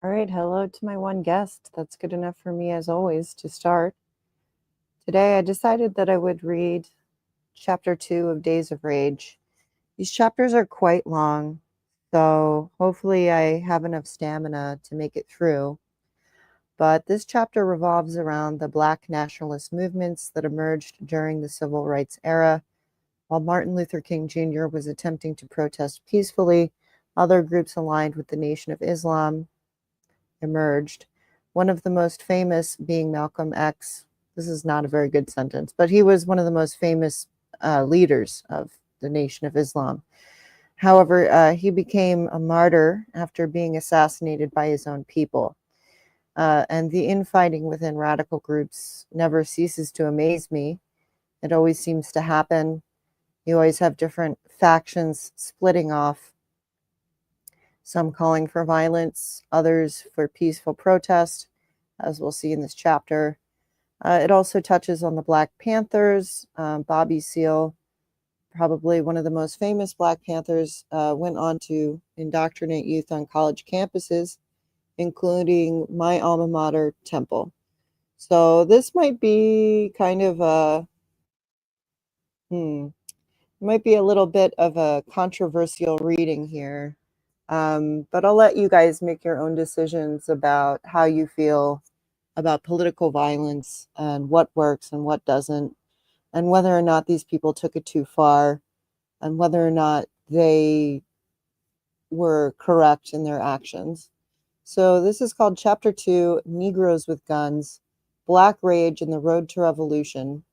All right, hello to my one guest. That's good enough for me, as always, to start. Today, I decided that I would read chapter 2 of Days of Rage. These chapters are quite long, so hopefully, I have enough stamina to make it through. But this chapter revolves around the Black Nationalist movements that emerged during the Civil Rights era. While Martin Luther King Jr. was attempting to protest peacefully, other groups aligned with the Nation of Islam emerged, one of the most famous being Malcolm X. This is not a very good sentence, but he was one of the most famous leaders of the Nation of Islam. However, he became a martyr after being assassinated by his own people. And the infighting within radical groups never ceases to amaze me. It always seems to happen. You always have different factions splitting off, some calling for violence, others for peaceful protest, as we'll see in this chapter. It also touches on the Black Panthers. Bobby Seale, probably one of the most famous Black Panthers, went on to indoctrinate youth on college campuses, including my alma mater, Temple. So this might be kind of might be a little bit of a controversial reading here. But I'll let you guys make your own decisions about how you feel about political violence and what works and what doesn't, and whether or not these people took it too far, and whether or not they were correct in their actions. So this is called Chapter 2, Negroes with Guns, Black Rage and the Road to Revolution.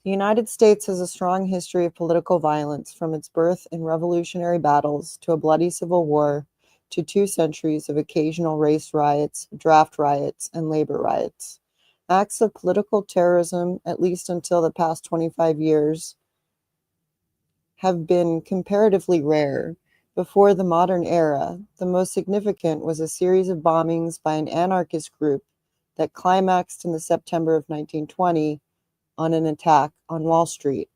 The United States has a strong history of political violence, from its birth in revolutionary battles to a bloody civil war to 2 centuries of occasional race riots, draft riots, and labor riots. Acts of political terrorism, at least until the past 25 years, have been comparatively rare. Before the modern era, the most significant was a series of bombings by an anarchist group that climaxed in the September of 1920 on an attack on Wall Street.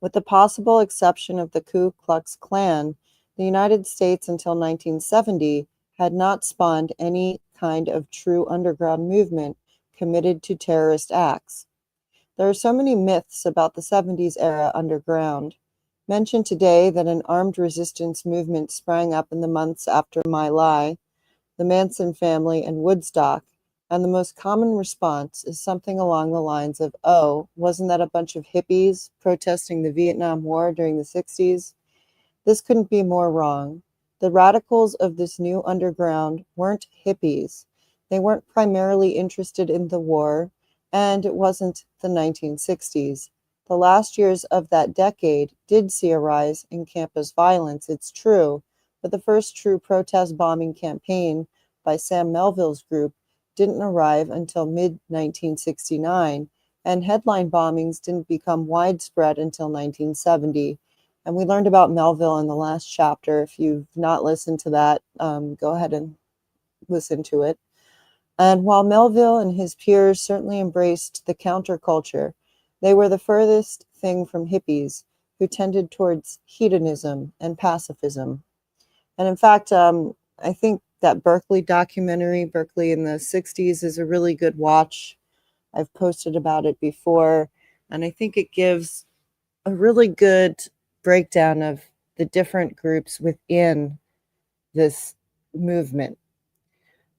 With the possible exception of the Ku Klux Klan, the United States until 1970 had not spawned any kind of true underground movement committed to terrorist acts. There are so many myths about the 70s era underground. Mention today that an armed resistance movement sprang up in the months after My Lai, the Manson family, and Woodstock, and the most common response is something along the lines of, oh, wasn't that a bunch of hippies protesting the Vietnam War during the 60s? This couldn't be more wrong. The radicals of this new underground weren't hippies. They weren't primarily interested in the war, and it wasn't the 1960s. The last years of that decade did see a rise in campus violence, it's true, but the first true protest bombing campaign by Sam Melville's group didn't arrive until mid-1969, and headline bombings didn't become widespread until 1970. And we learned about Melville in the last chapter. If you've not listened to that, go ahead and listen to it. And while Melville and his peers certainly embraced the counterculture, they were the furthest thing from hippies, who tended towards hedonism and pacifism. And in fact, I think that Berkeley documentary, Berkeley in the 60s, is a really good watch. I've posted about it before, and I think it gives a really good breakdown of the different groups within this movement.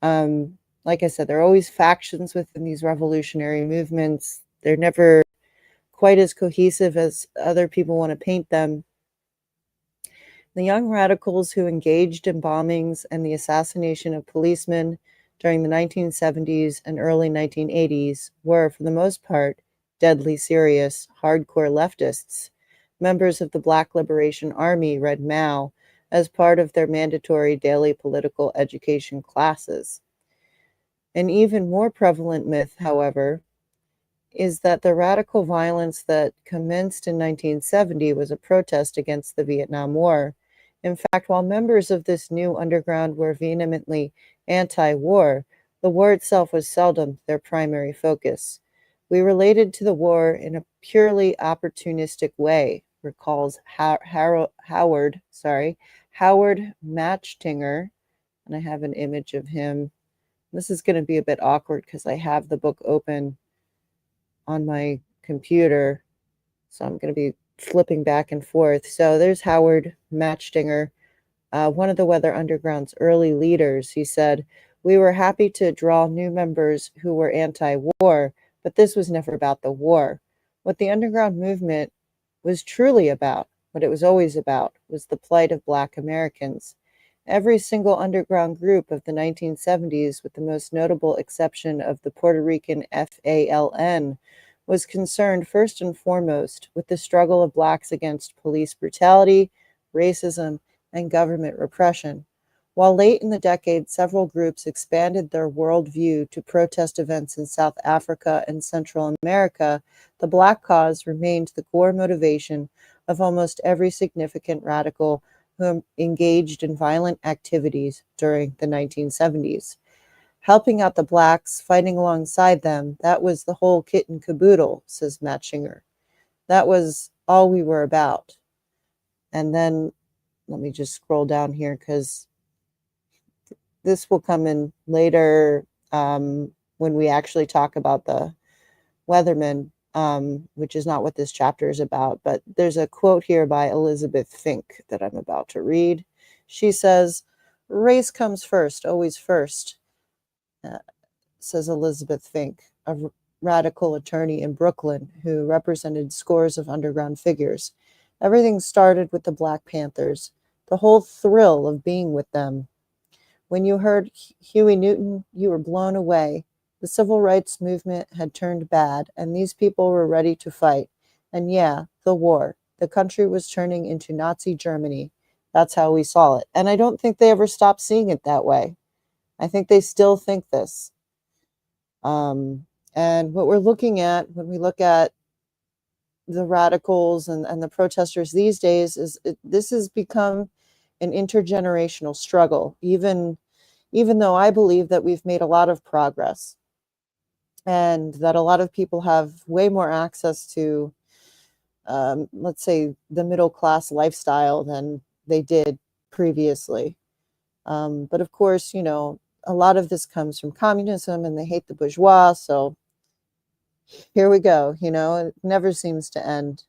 Like I said, there are always factions within these revolutionary movements. They're never quite as cohesive as other people want to paint them. The young radicals who engaged in bombings and the assassination of policemen during the 1970s and early 1980s were, for the most part, deadly serious, hardcore leftists. Members of the Black Liberation Army read Mao as part of their mandatory daily political education classes. An even more prevalent myth, however, is that the radical violence that commenced in 1970 was a protest against the Vietnam War. In fact, while members of this new underground were vehemently anti-war, the war itself was seldom their primary focus. We related to the war in a purely opportunistic way, recalls Howard Machtinger, and I have an image of him. This is going to be a bit awkward because I have the book open on my computer, so I'm going to be flipping back and forth. So there's Howard Matchdinger, one of the Weather Underground's early leaders. He said, "We were happy to draw new members who were anti-war, but this was never about the war. What the underground movement was truly about, what it was always about, was the plight of Black Americans. Every single underground group of the 1970s, with the most notable exception of the Puerto Rican FALN, was concerned first and foremost with the struggle of Blacks against police brutality, racism, and government repression. While late in the decade, several groups expanded their worldview to protest events in South Africa and Central America, the Black cause remained the core motivation of almost every significant radical who engaged in violent activities during the 1970s. Helping out the Blacks, fighting alongside them, that was the whole kit and caboodle, says Matchinger. That was all we were about." And then let me just scroll down here because this will come in later when we actually talk about the Weathermen, which is not what this chapter is about. But there's a quote here by Elizabeth Fink that I'm about to read. She says, "Race comes first, always first," says Elizabeth Fink, a radical attorney in Brooklyn who represented scores of underground figures. "Everything started with the Black Panthers, the whole thrill of being with them. When you heard Huey Newton, you were blown away. The civil rights movement had turned bad, and these people were ready to fight. And yeah, the war. The country was turning into Nazi Germany. That's how we saw it." And I don't think they ever stopped seeing it that way. I think they still think this. And what we're looking at when we look at the radicals and the protesters these days is this has become an intergenerational struggle, even though I believe that we've made a lot of progress and that a lot of people have way more access to, let's say, the middle class lifestyle than they did previously. But of course, a lot of this comes from communism and they hate the bourgeois. So here we go. It never seems to end.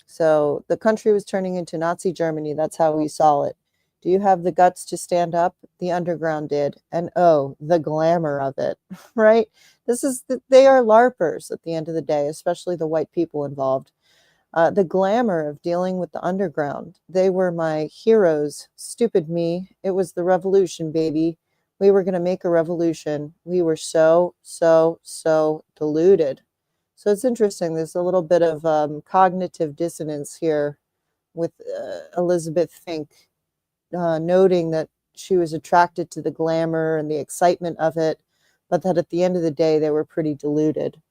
So the country was turning into Nazi Germany. That's how we saw it. Do you have the guts to stand up? The underground did. And oh, the glamour of it, right? They are LARPers at the end of the day, especially the white people involved. The glamour of dealing with the underground. They were my heroes. Stupid me. It was the revolution, baby. We were going to make a revolution. We were so deluded. So it's interesting. There's a little bit of cognitive dissonance here with Elizabeth Fink, noting that she was attracted to the glamour and the excitement of it, but that at the end of the day, they were pretty deluded.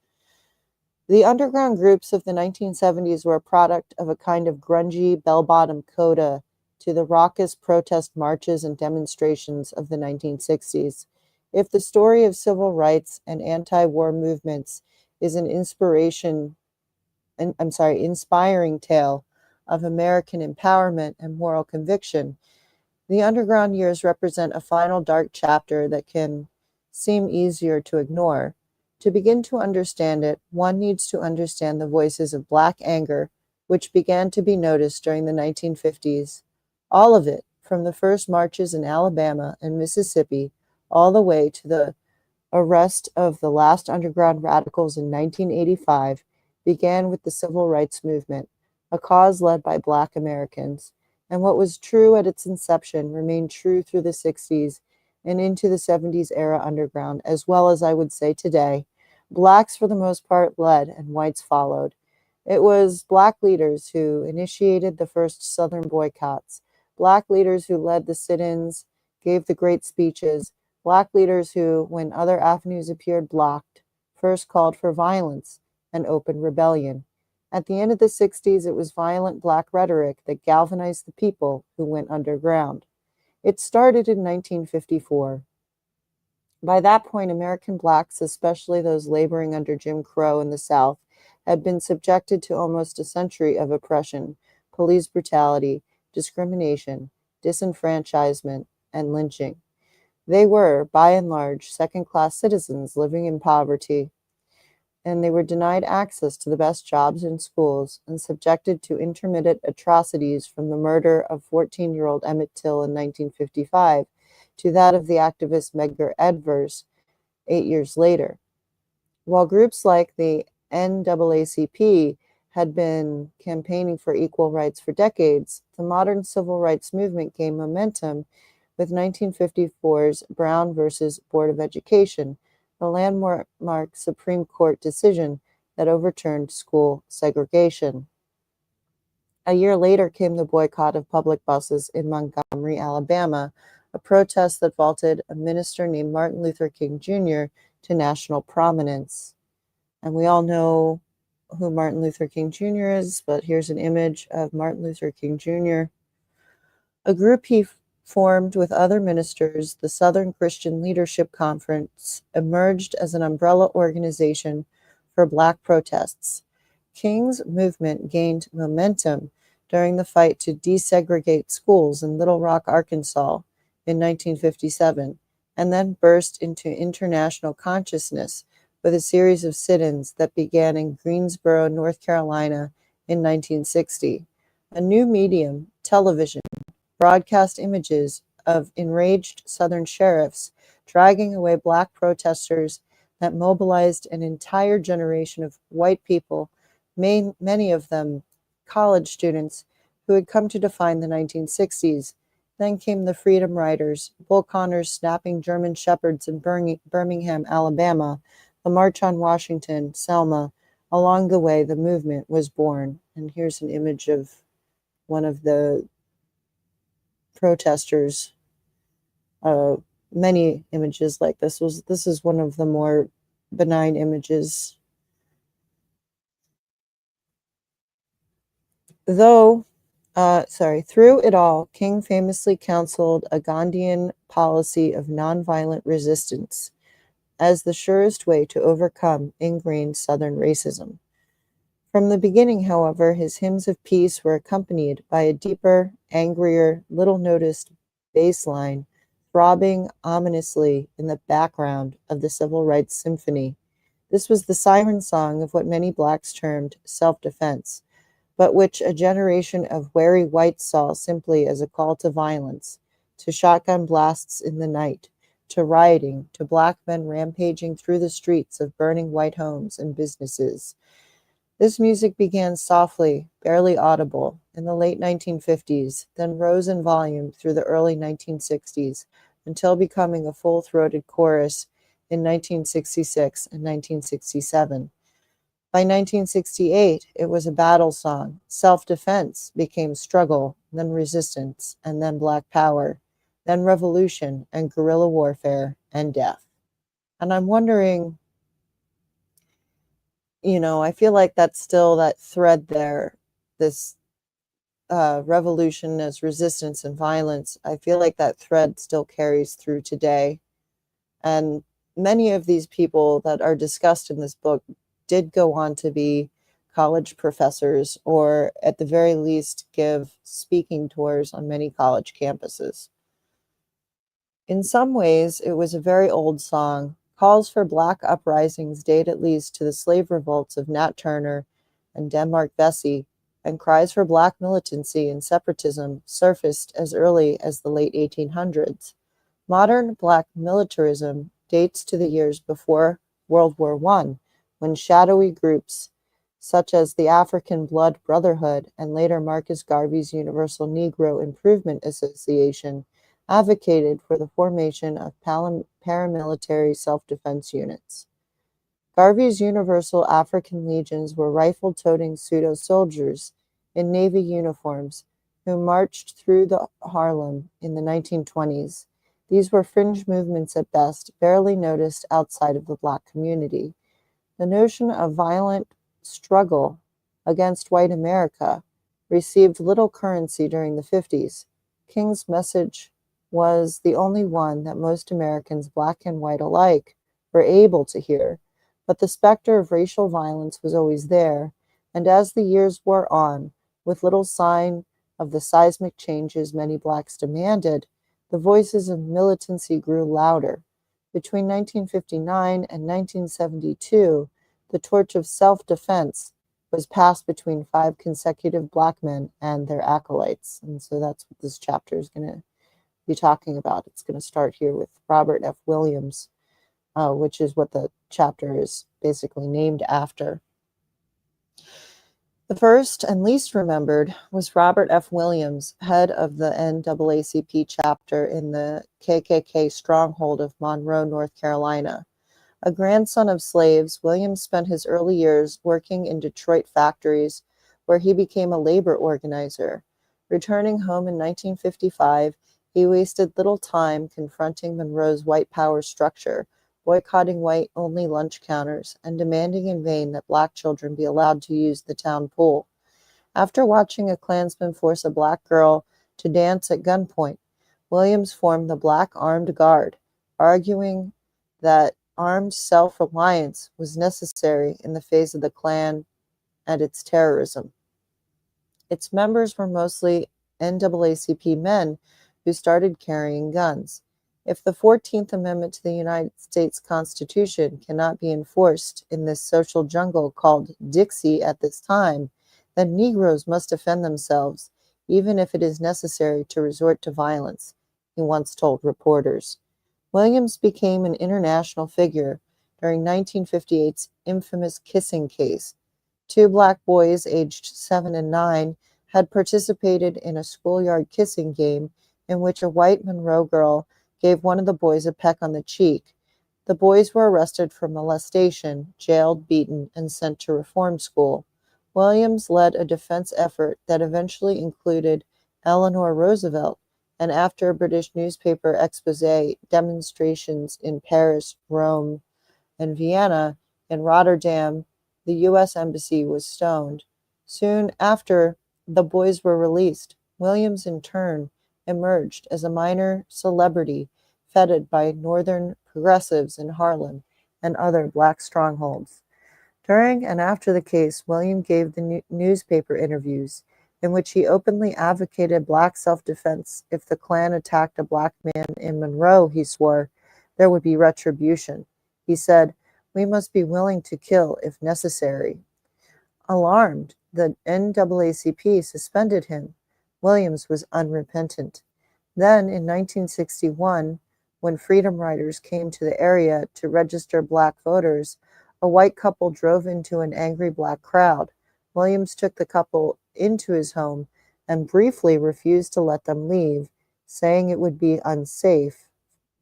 The underground groups of the 1970s were a product of a kind of grungy, bell-bottom coda to the raucous protest marches and demonstrations of the 1960s. If the story of civil rights and anti-war movements is an inspiring tale of American empowerment and moral conviction, the underground years represent a final dark chapter that can seem easier to ignore. To begin to understand it, one needs to understand the voices of Black anger, which began to be noticed during the 1950s. All of it, from the first marches in Alabama and Mississippi, all the way to the arrest of the last underground radicals in 1985, began with the civil rights movement, a cause led by Black Americans. And what was true at its inception remained true through the 60s and into the 70s era underground, as well as I would say today. Blacks, for the most part, led and whites followed. It was Black leaders who initiated the first Southern boycotts, Black leaders who led the sit-ins, gave the great speeches, Black leaders who, when other avenues appeared blocked, first called for violence and open rebellion. At the end of the 60s, it was violent Black rhetoric that galvanized the people who went underground. It started in 1954. By that point, American Blacks, especially those laboring under Jim Crow in the South, had been subjected to almost a century of oppression, police brutality, discrimination, disenfranchisement, and lynching. They were, by and large, second-class citizens living in poverty, and they were denied access to the best jobs and schools and subjected to intermittent atrocities from the murder of 14-year-old Emmett Till in 1955 to that of the activist Medgar Evers 8 years later. While groups like the NAACP had been campaigning for equal rights for decades, the modern civil rights movement gained momentum with 1954's Brown versus Board of Education, the landmark Supreme Court decision that overturned school segregation. A year later came the boycott of public buses in Montgomery, Alabama, a protest that vaulted a minister named Martin Luther King Jr. to national prominence. And we all know who Martin Luther King Jr. is, but here's an image of Martin Luther King Jr. A group he formed with other ministers, the Southern Christian Leadership Conference, emerged as an umbrella organization for Black protests. King's movement gained momentum during the fight to desegregate schools in Little Rock, Arkansas in 1957, and then burst into international consciousness with a series of sit-ins that began in Greensboro, North Carolina in 1960. A new medium, television, broadcast images of enraged Southern sheriffs dragging away Black protesters that mobilized an entire generation of white people, many of them college students who had come to define the 1960s. Then came the Freedom Riders, Bull Connors snapping German shepherds in Birmingham, Alabama, the March on Washington, Selma. Along the way, the movement was born. And here's an image of one of the protesters. Many images like this. This is one of the more benign images. Through it all, King famously counseled a Gandhian policy of nonviolent resistance as the surest way to overcome ingrained Southern racism. From the beginning, however, his hymns of peace were accompanied by a deeper, angrier, little-noticed bass line throbbing ominously in the background of the Civil Rights Symphony. This was the siren song of what many Blacks termed self-defense, but which a generation of wary whites saw simply as a call to violence, to shotgun blasts in the night, to rioting, to Black men rampaging through the streets of burning white homes and businesses. This music began softly, barely audible, in the late 1950s, then rose in volume through the early 1960s, until becoming a full-throated chorus in 1966 and 1967. By 1968, it was a battle song. Self-defense became struggle, then resistance, and then Black power, then revolution and guerrilla warfare and death. And I'm wondering, I feel like that's still that thread there, this revolution as resistance and violence. I feel like that thread still carries through today. And many of these people that are discussed in this book did go on to be college professors, or at the very least give speaking tours on many college campuses. In some ways, it was a very old song. Calls for Black uprisings date at least to the slave revolts of Nat Turner and Denmark Vesey, and cries for Black militancy and separatism surfaced as early as the late 1800s. Modern Black militarism dates to the years before World War I, when shadowy groups such as the African Blood Brotherhood and later Marcus Garvey's Universal Negro Improvement Association advocated for the formation of paramilitary self-defense units. Garvey's Universal African Legions were rifle-toting pseudo-soldiers in Navy uniforms who marched through the Harlem in the 1920s. These were fringe movements at best, barely noticed outside of the Black community. The notion of violent struggle against white America received little currency during the 50s. King's message was the only one that most Americans, Black and white alike, were able to hear, but the specter of racial violence was always there, and as the years wore on, with little sign of the seismic changes many blacks demanded, the voices of militancy grew louder. Between 1959 and 1972, the torch of self-defense was passed between 5 consecutive black men and their acolytes. And so that's what this chapter is going to be talking about. It's going to start here with Robert F. Williams, which is what the chapter is basically named after. The first and least remembered was Robert F. Williams, head of the NAACP chapter in the KKK stronghold of Monroe, North Carolina. A grandson of slaves, Williams spent his early years working in Detroit factories, where he became a labor organizer. Returning home in 1955, he wasted little time confronting Monroe's white power structure, boycotting white-only lunch counters, and demanding in vain that black children be allowed to use the town pool. After watching a Klansman force a black girl to dance at gunpoint, Williams formed the Black Armed Guard, arguing that armed self-reliance was necessary in the face of the Klan and its terrorism. Its members were mostly NAACP men who started carrying guns. If the 14th Amendment to the United States Constitution cannot be enforced in this social jungle called Dixie at this time, then Negroes must defend themselves, even if it is necessary to resort to violence, he once told reporters. Williams became an international figure during 1958's infamous kissing case. 2 black boys aged 7 and 9 had participated in a schoolyard kissing game in which a white Monroe girl gave one of the boys a peck on the cheek. The boys were arrested for molestation, jailed, beaten, and sent to reform school. Williams led a defense effort that eventually included Eleanor Roosevelt, and after a British newspaper expose, demonstrations in Paris, Rome, and Vienna. In Rotterdam, the U.S. Embassy was stoned. Soon after the boys were released, Williams in turn emerged as a minor celebrity feted by Northern progressives in Harlem and other black strongholds. During and after the case, William gave the newspaper interviews in which he openly advocated black self-defense. If the Klan attacked a black man in Monroe, he swore, there would be retribution. He said, "We must be willing to kill if necessary." Alarmed, the NAACP suspended him. Williams was unrepentant. Then, in 1961, when freedom riders came to the area to register black voters, a white couple drove into an angry black crowd. Williams took the couple into his home and briefly refused to let them leave, saying it would be unsafe.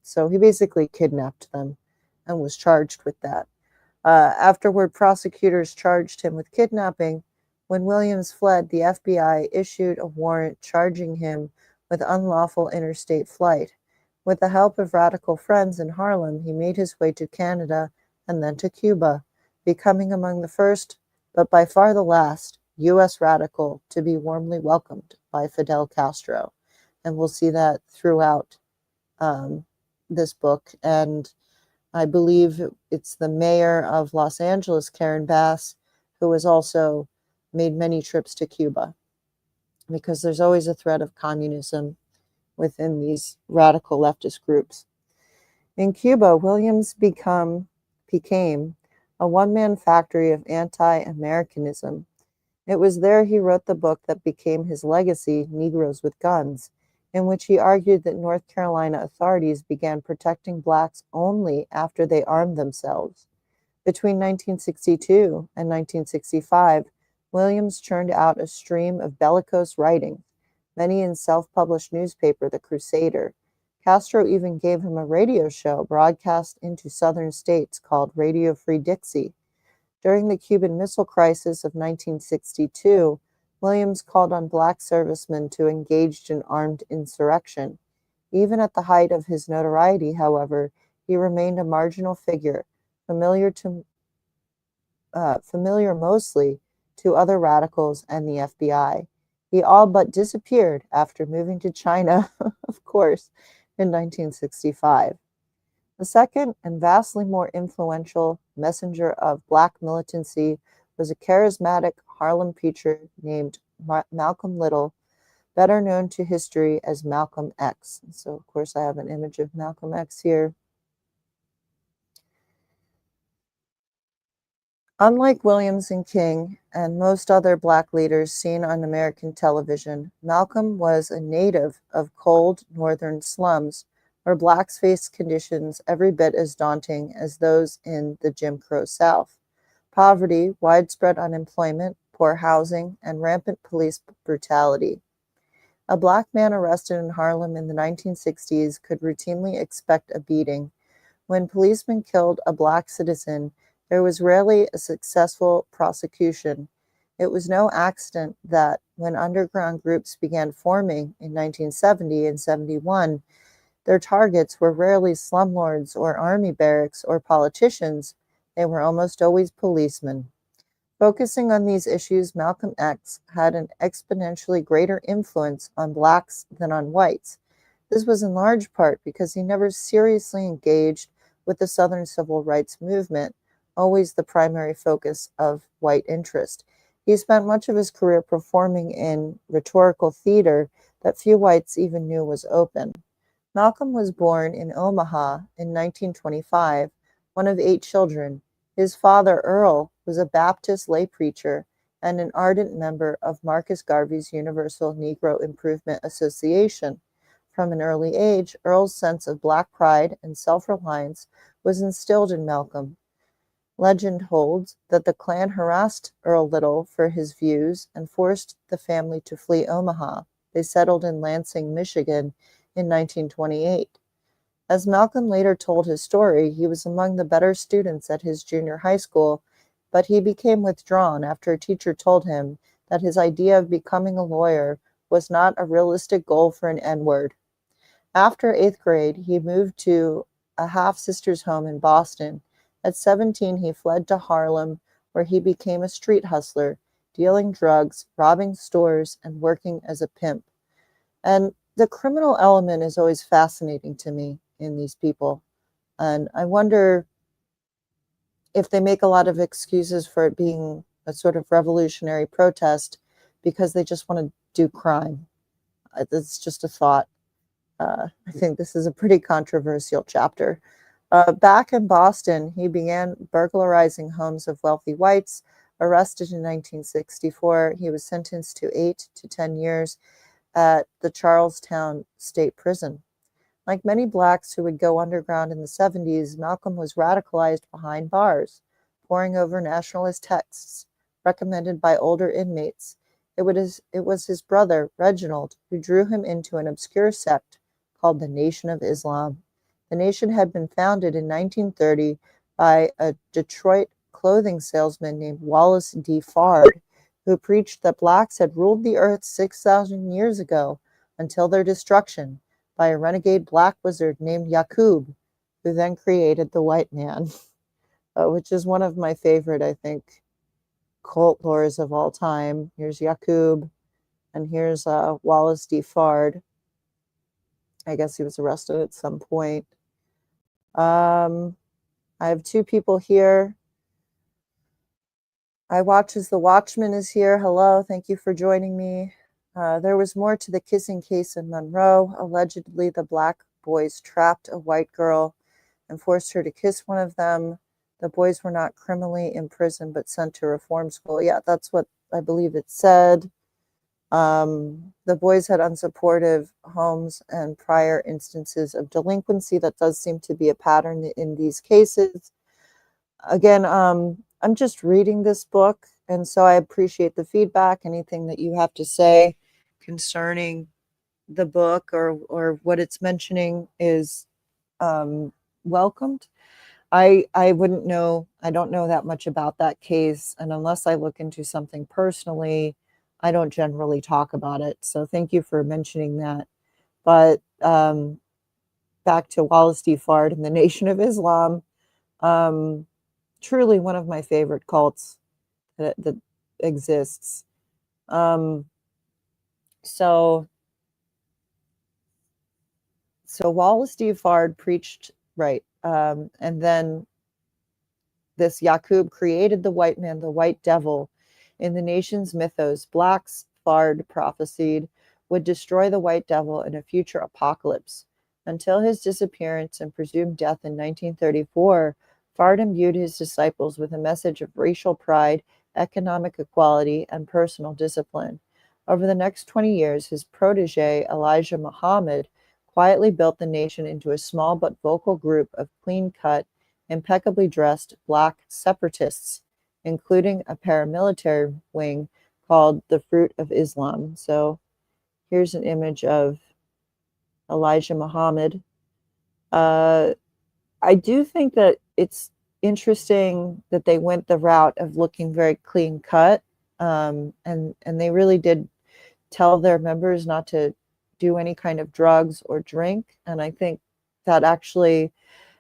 So he basically kidnapped them and was charged with that. Afterward, prosecutors charged him with kidnapping. When Williams fled, the FBI issued a warrant charging him with unlawful interstate flight. With the help of radical friends in Harlem, he made his way to Canada and then to Cuba, becoming among the first, but by far the last, U.S. radical to be warmly welcomed by Fidel Castro. And we'll see that throughout this book. And I believe it's the mayor of Los Angeles, Karen Bass, who has also made many trips to Cuba, because there's always a threat of communism within these radical leftist groups. In Cuba, Williams became a one-man factory of anti-Americanism. It was there he wrote the book that became his legacy, Negroes with Guns, in which he argued that North Carolina authorities began protecting blacks only after they armed themselves. Between 1962 and 1965, Williams churned out a stream of bellicose writings, many in self-published newspaper The Crusader. Castro even gave him a radio show broadcast into southern states called Radio Free Dixie. During the Cuban Missile Crisis of 1962, Williams called on black servicemen to engage in armed insurrection. Even at the height of his notoriety, however, he remained a marginal figure, familiar mostly to other radicals and the FBI. He all but disappeared after moving to China, of course, in 1965. The second and vastly more influential messenger of black militancy was a charismatic Harlem preacher named Malcolm Little. better known to history as Malcolm X. So, of course, I have an image of Malcolm X here. Unlike Williams and King and most other Black leaders seen on American television, Malcolm was a native of cold northern slums where Blacks faced conditions every bit as daunting as those in the Jim Crow South. Poverty, widespread unemployment, poor housing, and rampant police brutality. A Black man arrested in Harlem in the 1960s could routinely expect a beating. When policemen killed a Black citizen, there was rarely a successful prosecution. It was no accident that when underground groups began forming in 1970 and 71, their targets were rarely slumlords or army barracks or politicians. They were almost always policemen. Focusing on these issues, Malcolm X had an exponentially greater influence on Blacks than on whites. This was in large part because he never seriously engaged with the Southern Civil Rights Movement, always the primary focus of white interest. He spent much of his career performing in rhetorical theater that few whites even knew was open. Malcolm was born in Omaha in 1925, one of 8 children. His father, Earl, was a Baptist lay preacher and an ardent member of Marcus Garvey's Universal Negro Improvement Association. From an early age, Earl's sense of Black pride and self-reliance was instilled in Malcolm. Legend holds that the Klan harassed Earl Little for his views and forced the family to flee Omaha. They settled in Lansing, Michigan in 1928. As Malcolm later told his story, he was among the better students at his junior high school, but he became withdrawn after a teacher told him that his idea of becoming a lawyer was not a realistic goal for an N-word. After 8th grade, he moved to a half-sister's home in Boston. At 17, he fled to Harlem, where he became a street hustler, dealing drugs, robbing stores, and working as a pimp. And the criminal element is always fascinating to me in these people. And I wonder if they make a lot of excuses for it being a sort of revolutionary protest because they just want to do crime. It's just a thought. I think this is a pretty controversial chapter. Back in Boston, he began burglarizing homes of wealthy whites. Arrested in 1964, he was sentenced to 8 to 10 years at the Charlestown State Prison. Like many Blacks who would go underground in the 70s, Malcolm was radicalized behind bars, poring over nationalist texts recommended by older inmates. It was his brother, Reginald, who drew him into an obscure sect called the Nation of Islam. The Nation had been founded in 1930 by a Detroit clothing salesman named Wallace D. Fard, who preached that Blacks had ruled the earth 6,000 years ago until their destruction by a renegade Black wizard named Yaqub, who then created the white man, which is one of my favorite, I think, cult lores of all time. Here's Yaqub, and here's Wallace D. Fard. I guess he was arrested at some point. I have 2 people here. I watch as the Watchman is here. Hello, thank you for joining me. There was more to the kissing case in Monroe. Allegedly, the Black boys trapped a white girl and forced her to kiss one of them. The boys were not criminally imprisoned, but sent to reform school. Yeah, that's what I believe it said. The boys had unsupportive homes and prior instances of delinquency. That does seem to be a pattern in these cases. Again, I'm just reading this book, and so I appreciate the feedback. Anything that you have to say concerning the book or what it's mentioning is welcomed. I wouldn't know, I don't know that much about that case, and unless I look into something personally, I don't generally talk about it. So thank you for mentioning that. But back to Wallace D. Fard and the Nation of Islam, truly one of my favorite cults that exists. So Wallace D. Fard preached, right, and then this Yaqub created the white man, the white devil. In the nation's mythos, Blacks, Fard prophesied, would destroy the white devil in a future apocalypse. Until his disappearance and presumed death in 1934, Fard imbued his disciples with a message of racial pride, economic equality, and personal discipline. Over the next 20 years, his protege, Elijah Muhammad, quietly built the nation into a small but vocal group of clean-cut, impeccably dressed black separatists, including a paramilitary wing called the Fruit of Islam. So here's an image of Elijah Muhammad. I do think that it's interesting that they went the route of looking very clean cut, and they really did tell their members not to do any kind of drugs or drink, and I think that actually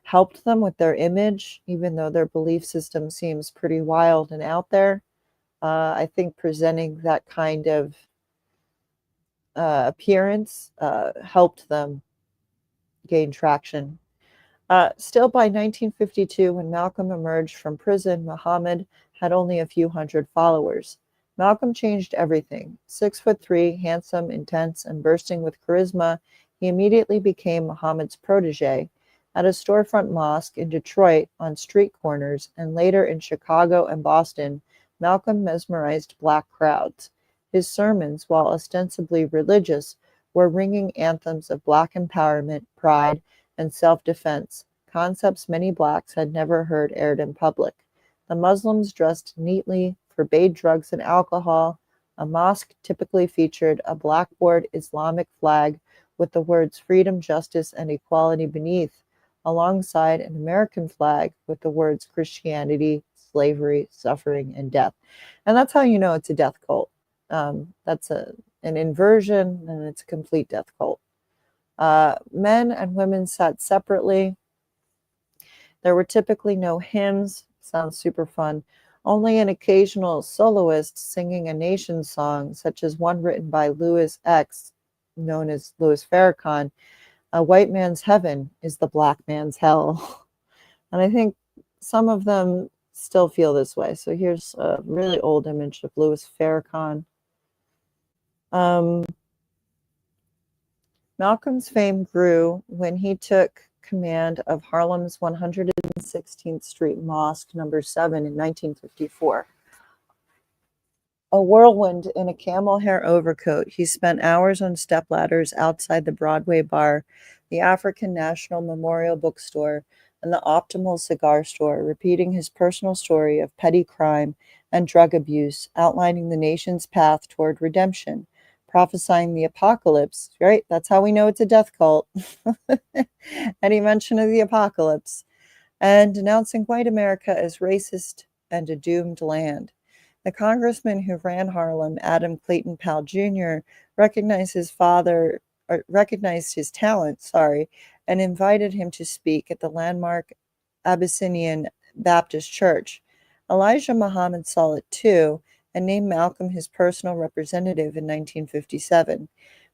helped them with their image, even though their belief system seems pretty wild and out there. I think presenting that kind of appearance helped them gain traction. Still, by 1952, when Malcolm emerged from prison, Muhammad had only a few hundred followers. Malcolm changed everything. 6'3", handsome, intense, and bursting with charisma, he immediately became Muhammad's protege. At a storefront mosque in Detroit, on street corners, and later in Chicago and Boston, Malcolm mesmerized black crowds. His sermons, while ostensibly religious, were ringing anthems of black empowerment, pride, and self-defense, concepts many blacks had never heard aired in public. The Muslims dressed neatly, forbade drugs and alcohol. A mosque typically featured a blackboard Islamic flag with the words freedom, justice, and equality beneath, alongside an American flag with the words Christianity, slavery, suffering, and death. And that's how you know it's a death cult. That's an inversion, and it's a complete death cult. Men and women sat separately. There were typically no hymns. Sounds super fun. Only an occasional soloist singing a nation song, such as one written by Louis X, known as Louis Farrakhan. A white man's heaven is the black man's hell. And I think some of them still feel this way. So here's a really old image of Louis Farrakhan. Malcolm's fame grew when he took command of Harlem's 116th Street Mosque, number 7, in 1954. A whirlwind in a camel hair overcoat, he spent hours on stepladders outside the Broadway bar, the African National Memorial Bookstore, and the Optimal Cigar Store, repeating his personal story of petty crime and drug abuse, outlining the nation's path toward redemption, prophesying the apocalypse, right? That's how we know it's a death cult. Any mention of the apocalypse, and denouncing white America as racist and a doomed land. The congressman who ran Harlem, Adam Clayton Powell Jr., recognized his talent, and invited him to speak at the landmark Abyssinian Baptist Church. Elijah Muhammad saw it too, and named Malcolm his personal representative in 1957.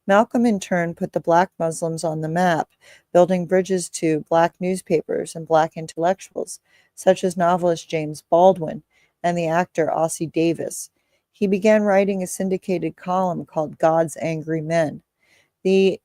Malcolm, in turn, put the black Muslims on the map, building bridges to black newspapers and black intellectuals, such as novelist James Baldwin and the actor Ossie Davis. He began writing a syndicated column called God's Angry Men. The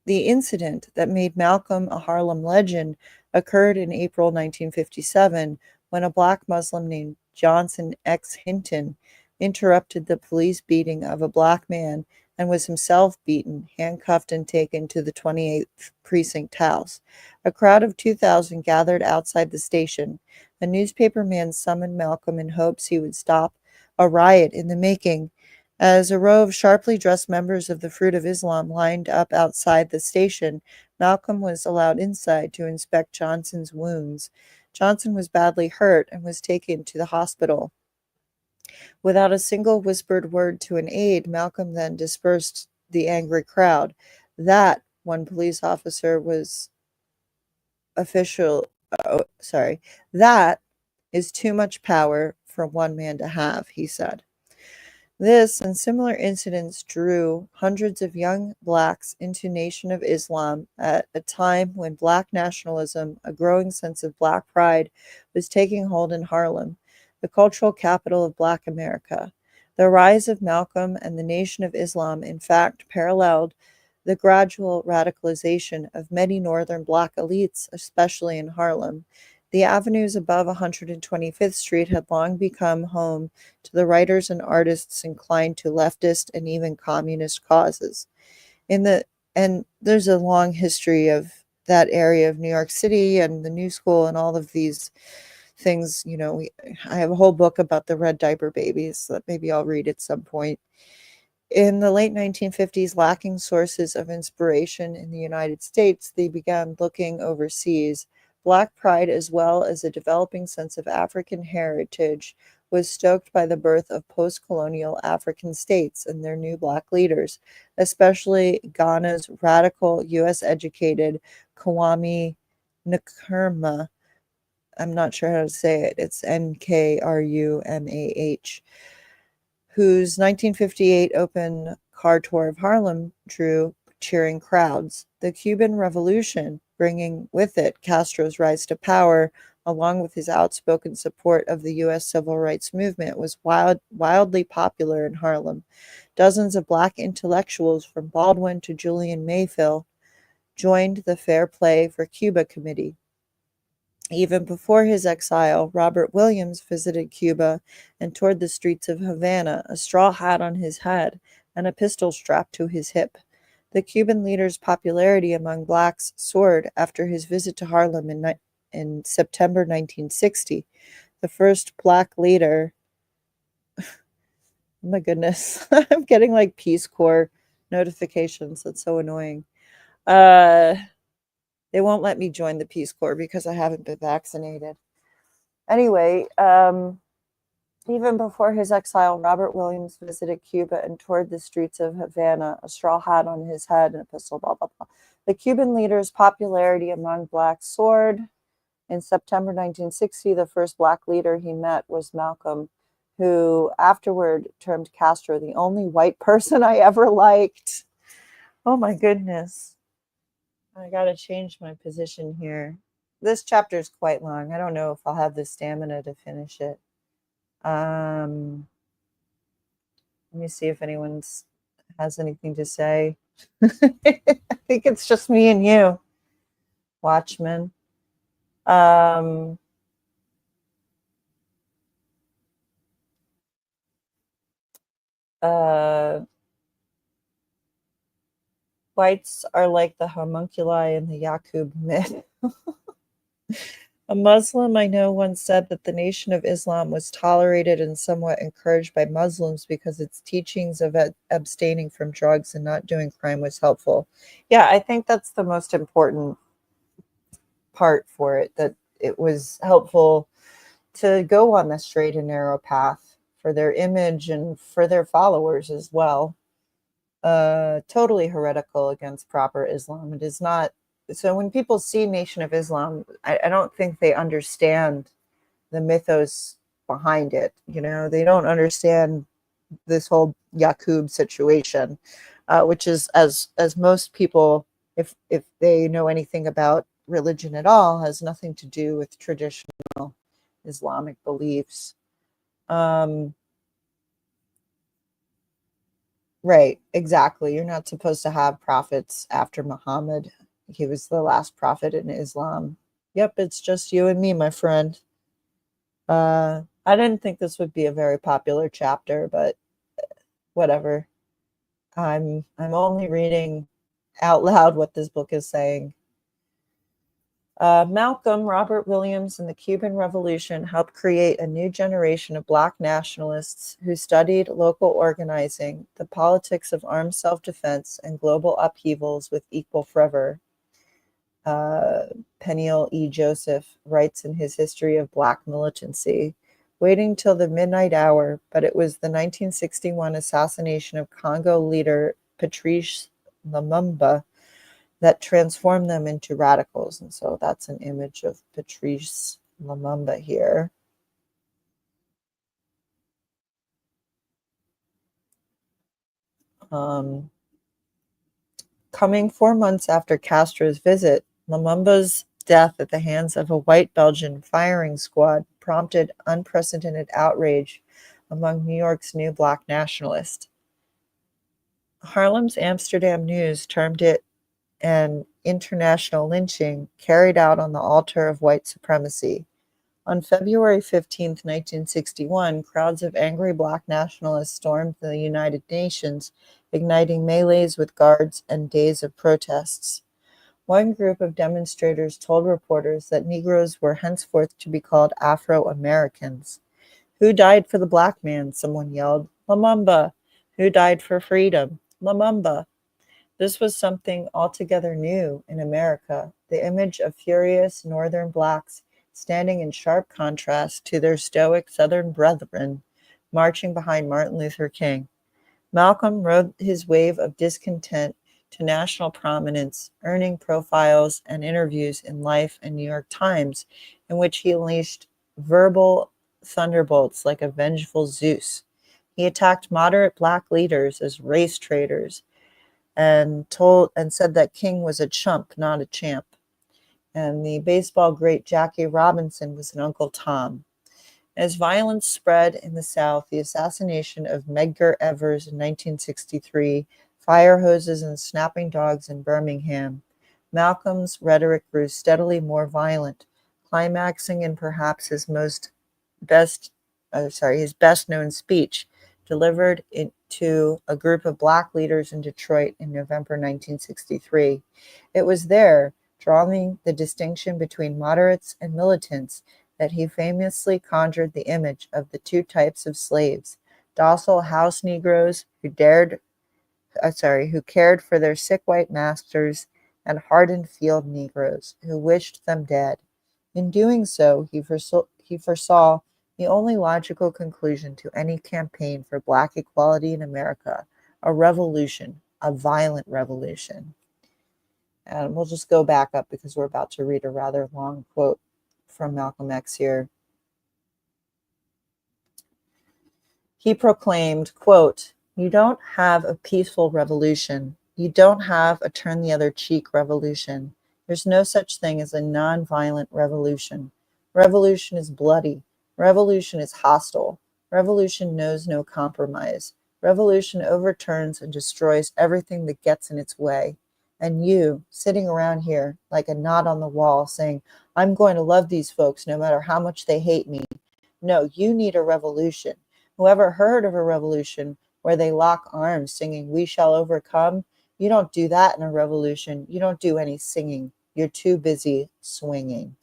incident that made Malcolm a Harlem legend occurred in April 1957 when a black Muslim named Johnson X. Hinton interrupted the police beating of a black man and was himself beaten, handcuffed, and taken to the 28th Precinct House. A crowd of 2,000 gathered outside the station. A newspaper man summoned Malcolm in hopes he would stop a riot in the making. As a row of sharply dressed members of the Fruit of Islam lined up outside the station, Malcolm was allowed inside to inspect Johnson's wounds. Johnson was badly hurt and was taken to the hospital. Without a single whispered word to an aide, Malcolm then dispersed the angry crowd. That, one police officer was that is too much power for one man to have, he said. This and similar incidents drew hundreds of young blacks into Nation of Islam at a time when Black nationalism, a growing sense of black pride, was taking hold in Harlem, the cultural capital of Black America. The rise of Malcolm and the Nation of Islam, in fact, paralleled the gradual radicalization of many northern black elites, especially in Harlem. The avenues above 125th Street had long become home to the writers and artists inclined to leftist and even communist causes. In the and there's a long history of that area of New York City and the New School and all of these things. I have a whole book about the red diaper babies that maybe I'll read at some point. In the late 1950s, lacking sources of inspiration in the United States, they began looking overseas. Black pride, as well as a developing sense of African heritage, was stoked by the birth of post-colonial African states and their new Black leaders, especially Ghana's radical U.S.-educated Kwame Nkrumah. I'm not sure how to say it. It's Nkrumah, whose 1958 open car tour of Harlem drew cheering crowds. The Cuban Revolution, bringing with it Castro's rise to power, along with his outspoken support of the U.S. civil rights movement, was wildly popular in Harlem. Dozens of Black intellectuals, from Baldwin to Julian Mayfield, joined the Fair Play for Cuba Committee. Even before his exile, Robert Williams visited Cuba and toured the streets of Havana, a straw hat on his head and a pistol strapped to his hip. The Cuban leader's popularity among blacks soared after his visit to Harlem in September 1960. The first Black leader, oh my goodness, I'm getting like Peace Corps notifications. That's so annoying. They won't let me join the Peace Corps because I haven't been vaccinated. Anyway, even before his exile, Robert Williams visited Cuba and toured the streets of Havana, a straw hat on his head and a pistol, blah, blah, blah. The Cuban leader's popularity among blacks soared. In September 1960, the first Black leader he met was Malcolm, who afterward termed Castro the only white person I ever liked. Oh my goodness. I gotta change my position here. This chapter is quite long. I don't know if I'll have the stamina to finish it. Let me see if anyone has anything to say. I think it's just me and you, Watchmen. Whites are like the homunculi in the Yaqub myth. A Muslim I know once said that the Nation of Islam was tolerated and somewhat encouraged by Muslims because its teachings of abstaining from drugs and not doing crime was helpful. Yeah, I think that's the most important part for it, that it was helpful to go on the straight and narrow path for their image and for their followers as well. Totally heretical against proper Islam. It is not. So when people see Nation of Islam, I don't think they understand the mythos behind it. They don't understand this whole Yaqub situation, which is, as most people, if they know anything about religion at all, has nothing to do with traditional Islamic beliefs. Right, exactly. You're not supposed to have prophets after Muhammad. He was the last prophet in Islam. Yep, it's just you and me, my friend. I didn't think this would be a very popular chapter, but whatever. I'm only reading out loud what this book is saying. Malcolm, Robert Williams, and the Cuban Revolution helped create a new generation of Black nationalists who studied local organizing, the politics of armed self-defense, and global upheavals with equal fervor. Peniel E. Joseph writes in his History of Black Militancy, waiting till the midnight hour, but it was the 1961 assassination of Congo leader Patrice Lumumba that transformed them into radicals. And so that's an image of Patrice Lumumba here. Coming 4 months after Castro's visit, Lumumba's death at the hands of a white Belgian firing squad prompted unprecedented outrage among New York's new Black Nationalist. Harlem's Amsterdam News termed it an international lynching carried out on the altar of white supremacy. On February 15, 1961, crowds of angry Black nationalists stormed the United Nations, igniting melees with guards and days of protests. One group of demonstrators told reporters that Negroes were henceforth to be called Afro-Americans. "Who died for the black man?" someone yelled. "Lumumba." "Who died for freedom?" "Lumumba." This was something altogether new in America, the image of furious Northern blacks standing in sharp contrast to their stoic Southern brethren marching behind Martin Luther King. Malcolm rode his wave of discontent to national prominence, earning profiles and interviews in Life and New York Times, in which he unleashed verbal thunderbolts like a vengeful Zeus. He attacked moderate black leaders as race traitors, and said that King was a chump, not a champ. And the baseball great Jackie Robinson was an Uncle Tom. As violence spread in the South, the assassination of Medgar Evers in 1963, fire hoses and snapping dogs in Birmingham, Malcolm's rhetoric grew steadily more violent, climaxing in perhaps his best known speech, delivered to a group of black leaders in Detroit in November 1963. It was there, drawing the distinction between moderates and militants, that he famously conjured the image of the two types of slaves: docile house Negroes who cared for their sick white masters, and hardened field Negroes who wished them dead. In doing so, he foresaw the only logical conclusion to any campaign for black equality in America: a revolution, a violent revolution. And we'll just go back up because we're about to read a rather long quote from Malcolm X here. He proclaimed, quote, "You don't have a peaceful revolution. You don't have a turn the other cheek revolution. There's no such thing as a non-violent revolution. Revolution is bloody. Revolution is hostile. Revolution knows no compromise. Revolution overturns and destroys everything that gets in its way. And you, sitting around here like a knot on the wall saying, 'I'm going to love these folks no matter how much they hate me.' No, you need a revolution. Whoever heard of a revolution where they lock arms singing 'We shall overcome'? You don't do that in a revolution. You don't do any singing. You're too busy swinging."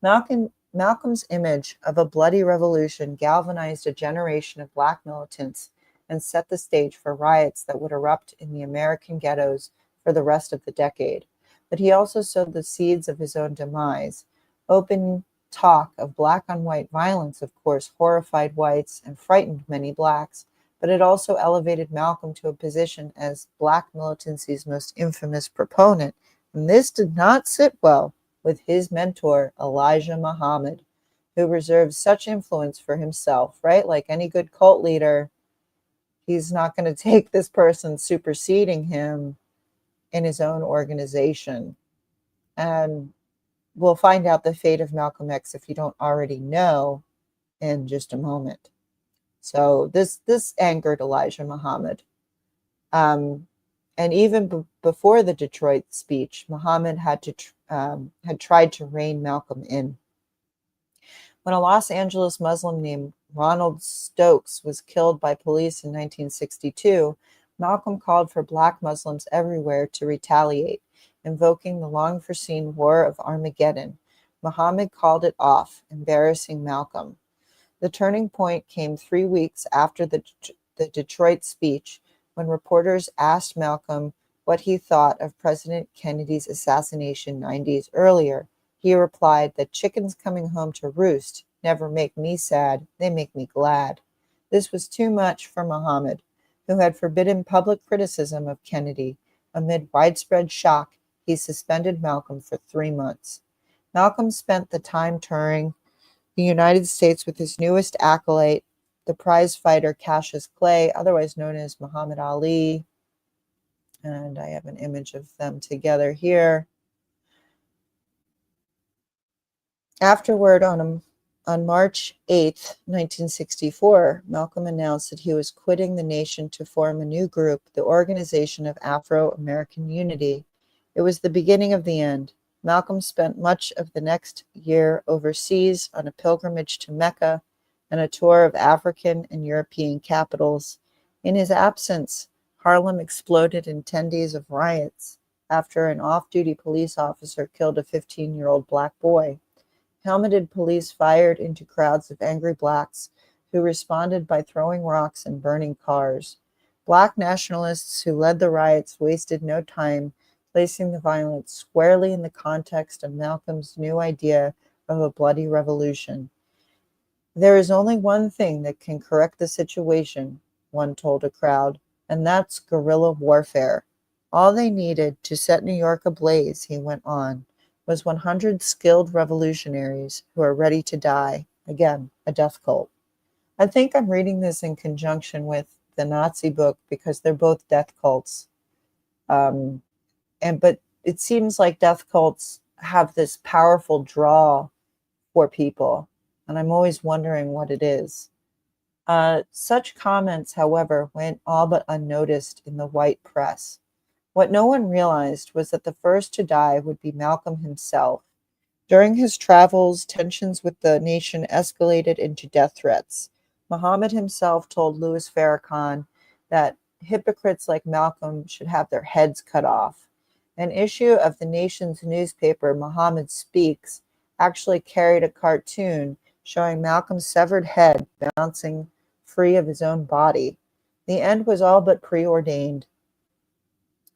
Malcolm's image of a bloody revolution galvanized a generation of black militants and set the stage for riots that would erupt in the American ghettos for the rest of the decade. But he also sowed the seeds of his own demise. Open talk of black on white violence, of course, horrified whites and frightened many blacks, but it also elevated Malcolm to a position as black militancy's most infamous proponent. And this did not sit well with his mentor, Elijah Muhammad, who reserved such influence for himself, right? Like any good cult leader, he's not going to take this person superseding him in his own organization. And we'll find out the fate of Malcolm X, if you don't already know, in just a moment. So this angered Elijah Muhammad. And even before the Detroit speech, Muhammad had tried to rein Malcolm in. When a Los Angeles Muslim named Ronald Stokes was killed by police in 1962, Malcolm called for black Muslims everywhere to retaliate, invoking the long-foreseen War of Armageddon. Muhammad called it off, embarrassing Malcolm. The turning point came 3 weeks after the Detroit speech, when reporters asked Malcolm what he thought of President Kennedy's assassination 9 days earlier. He replied that chickens coming home to roost never make me sad, they make me glad. This was too much for Muhammad, who had forbidden public criticism of Kennedy. Amid widespread shock, he suspended Malcolm for 3 months. Malcolm spent the time touring the United States with his newest acolyte, the prize fighter Cassius Clay, otherwise known as Muhammad Ali. And I have an image of them together here. Afterward, on On March 8, 1964, Malcolm announced that he was quitting the nation to form a new group, the Organization of Afro-American Unity. It was the beginning of the end. Malcolm spent much of the next year overseas on a pilgrimage to Mecca and a tour of African and European capitals. In his absence, Harlem exploded in 10 days of riots after an off-duty police officer killed a 15-year-old black boy. Helmeted police fired into crowds of angry blacks, who responded by throwing rocks and burning cars. Black nationalists who led the riots wasted no time placing the violence squarely in the context of Malcolm's new idea of a bloody revolution. "There is only one thing that can correct the situation," one told a crowd, "and that's guerrilla warfare." All they needed to set New York ablaze, he went on, was 100 skilled revolutionaries who are ready to die. Again, a death cult. I think I'm reading this in conjunction with the Nazi book because they're both death cults. But it seems like death cults have this powerful draw for people, and I'm always wondering what it is. Such comments, however, went all but unnoticed in the white press. What no one realized was that the first to die would be Malcolm himself. During his travels, tensions with the nation escalated into death threats. Muhammad himself told Louis Farrakhan that hypocrites like Malcolm should have their heads cut off. An issue of the nation's newspaper, Muhammad Speaks, actually carried a cartoon showing Malcolm's severed head bouncing free of his own body. The end was all but preordained.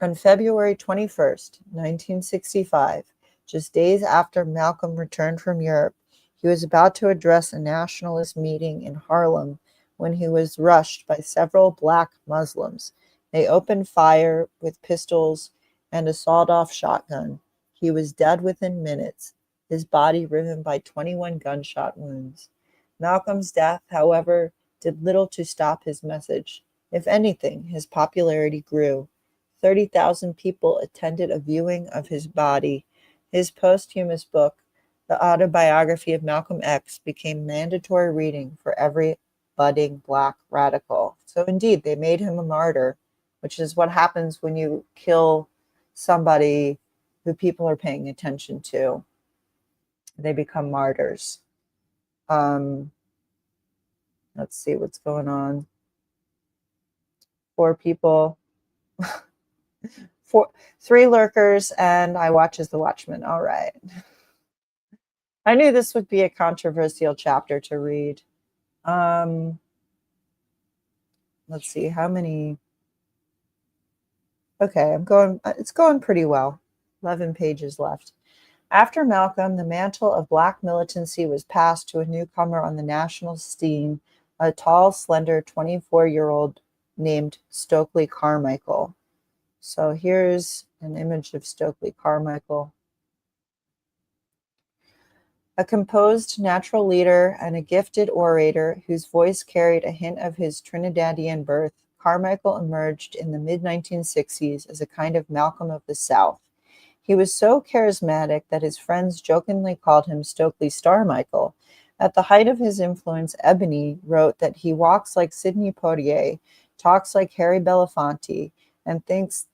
On February 21st, 1965, just days after Malcolm returned from Europe, he was about to address a nationalist meeting in Harlem when he was rushed by several black Muslims. They opened fire with pistols and a sawed-off shotgun. He was dead within minutes, his body riven by 21 gunshot wounds. Malcolm's death, however, did little to stop his message. If anything, his popularity grew. 30,000 people attended a viewing of his body. His posthumous book, The Autobiography of Malcolm X, became mandatory reading for every budding black radical. So indeed, they made him a martyr, which is what happens when you kill somebody who people are paying attention to. They become martyrs. Let's see what's going on. 4 people. 3 lurkers, and I watch as the watchman. All right. I knew this would be a controversial chapter to read. Let's see how many. Okay, it's going pretty well. 11 pages left. After Malcolm, the mantle of black militancy was passed to a newcomer on the national scene, a tall, slender 24-year-old named Stokely Carmichael. So here's an image of Stokely Carmichael. A composed natural leader and a gifted orator whose voice carried a hint of his Trinidadian birth, Carmichael emerged in the mid-1960s as a kind of Malcolm of the South. He was so charismatic that his friends jokingly called him Stokely Starmichael. At the height of his influence, Ebony wrote that he walks like Sidney Poitier, talks like Harry Belafonte, and thinks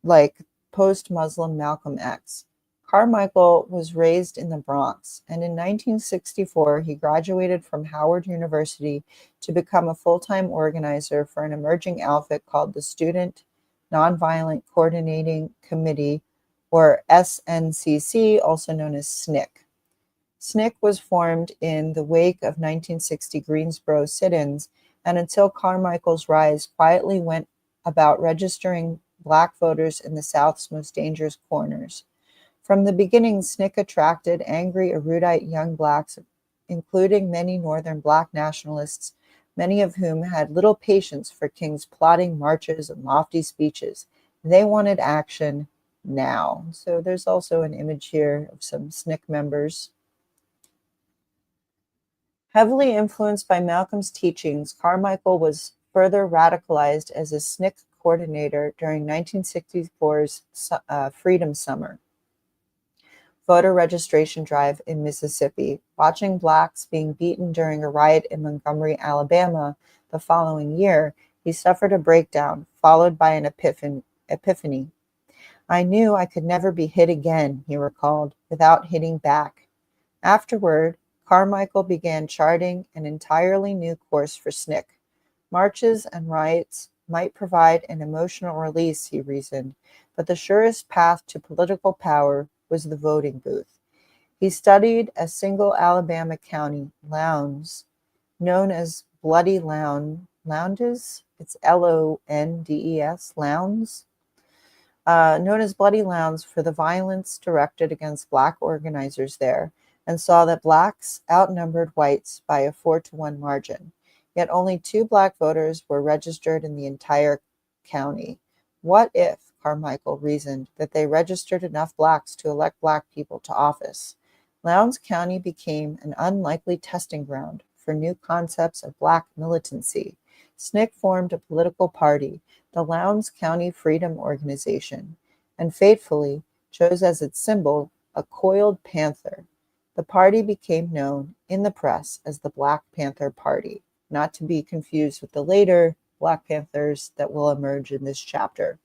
like post-Muslim Malcolm X. Carmichael was raised in the Bronx, and in 1964 he graduated from Howard University to become a full-time organizer for an emerging outfit called the Student Nonviolent Coordinating Committee, or SNCC, also known as SNCC. SNCC was formed in the wake of 1960 Greensboro sit-ins, and until Carmichael's rise, quietly went about registering Black voters in the South's most dangerous corners. From the beginning, SNCC attracted angry, erudite young Blacks, including many Northern Black nationalists, many of whom had little patience for King's plotting marches and lofty speeches. They wanted action now. So there's also an image here of some SNCC members. Heavily influenced by Malcolm's teachings, Carmichael was further radicalized as a SNCC coordinator during 1964's Freedom Summer. voter registration drive in Mississippi. Watching blacks being beaten during a riot in Montgomery, Alabama the following year, he suffered a breakdown, followed by an epiphany. I knew I could never be hit again, he recalled, without hitting back. Afterward, Carmichael began charting an entirely new course for SNCC. Marches and riots might provide an emotional release, he reasoned, but the surest path to political power was the voting booth. He studied a single Alabama county, Lowndes, known as Bloody Lowndes. It's Londes, Lowndes, known as Bloody Lowndes for the violence directed against black organizers there, and saw that blacks outnumbered whites by a 4-to-1 margin. Yet only 2 black voters were registered in the entire county. What if, Carmichael reasoned, that they registered enough blacks to elect black people to office? Lowndes County became an unlikely testing ground for new concepts of black militancy. SNCC formed a political party, the Lowndes County Freedom Organization, and fatefully chose as its symbol a coiled panther. The party became known in the press as the Black Panther Party, not to be confused with the later Black Panthers that will emerge in this chapter.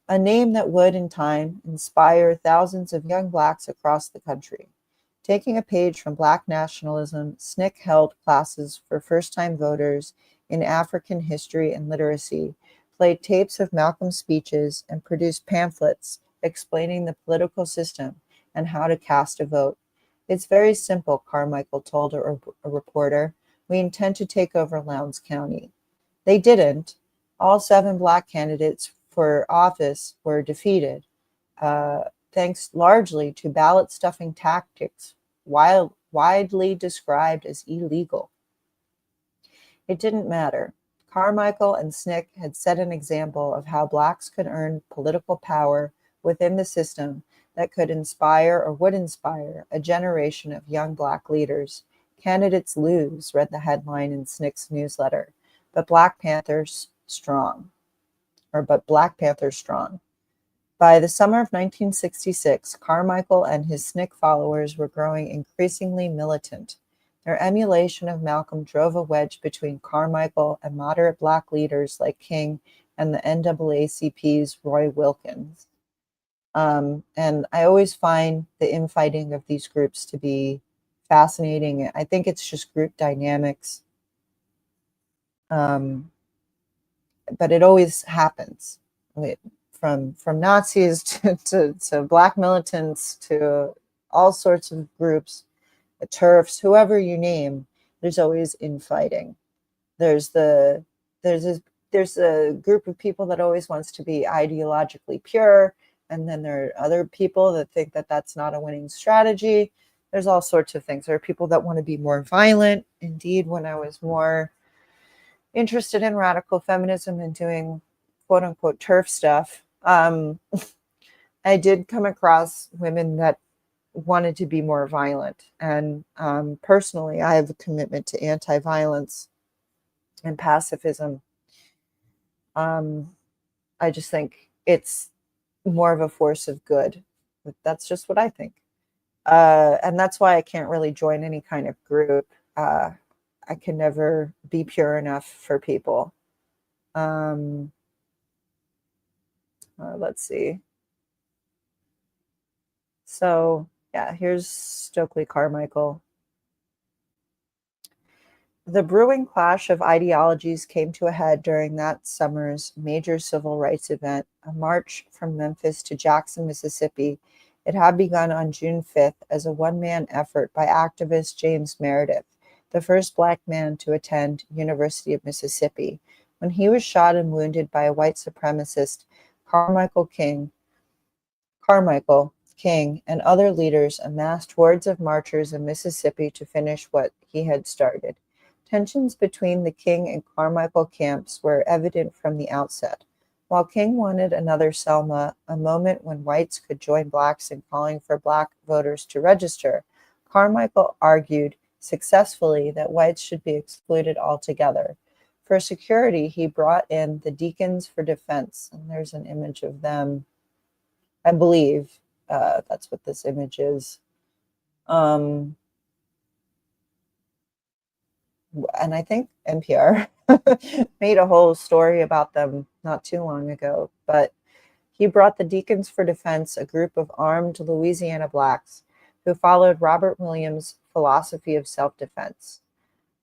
A name that would, in time, inspire thousands of young blacks across the country. Taking a page from Black Nationalism, SNCC held classes for first-time voters in African history and literacy, played tapes of Malcolm's speeches, and produced pamphlets explaining the political system and how to cast a vote. It's very simple, Carmichael told a reporter. We intend to take over Lowndes County. They didn't. All 7 black candidates for office were defeated, thanks largely to ballot stuffing tactics widely described as illegal. It didn't matter. Carmichael and SNCC had set an example of how blacks could earn political power within the system that could inspire or would inspire a generation of young black leaders. Candidates lose, read the headline in SNCC's newsletter, but Black Panthers strong. By the summer of 1966, Carmichael and his SNCC followers were growing increasingly militant. Their emulation of Malcolm drove a wedge between Carmichael and moderate black leaders like King and the NAACP's Roy Wilkins. And I always find the infighting of these groups to be fascinating. I think it's just group dynamics. But it always happens. From Nazis to black militants to all sorts of groups, the TERFs, whoever you name, there's always infighting. There's a group of people that always wants to be ideologically pure, and then there are other people that think that that's not a winning strategy. There's all sorts of things. There are people that want to be more violent. Indeed, when I was more interested in radical feminism and doing quote unquote TERF stuff, I did come across women that wanted to be more violent. And personally, I have a commitment to anti-violence and pacifism. I just think it's more of a force of good. That's just what I think. And that's why I can't really join any kind of group. I can never be pure enough for people. Let's see. So yeah, here's Stokely Carmichael. The brewing clash of ideologies came to a head during that summer's major civil rights event, a march from Memphis to Jackson, Mississippi. It had begun on June 5th as a one-man effort by activist James Meredith, the first black man to attend University of Mississippi. When he was shot and wounded by a white supremacist, Carmichael King, and other leaders amassed hordes of marchers in Mississippi to finish what he had started. Tensions between the King and Carmichael camps were evident from the outset. While King wanted another Selma, a moment when whites could join blacks in calling for black voters to register, Carmichael argued successfully that whites should be excluded altogether. For security, he brought in the Deacons for Defense, and there's an image of them, I believe, That's what this image is. And I think NPR made a whole story about them not too long ago. But he brought the Deacons for Defense, a group of armed Louisiana blacks who followed Robert Williams' philosophy of self-defense.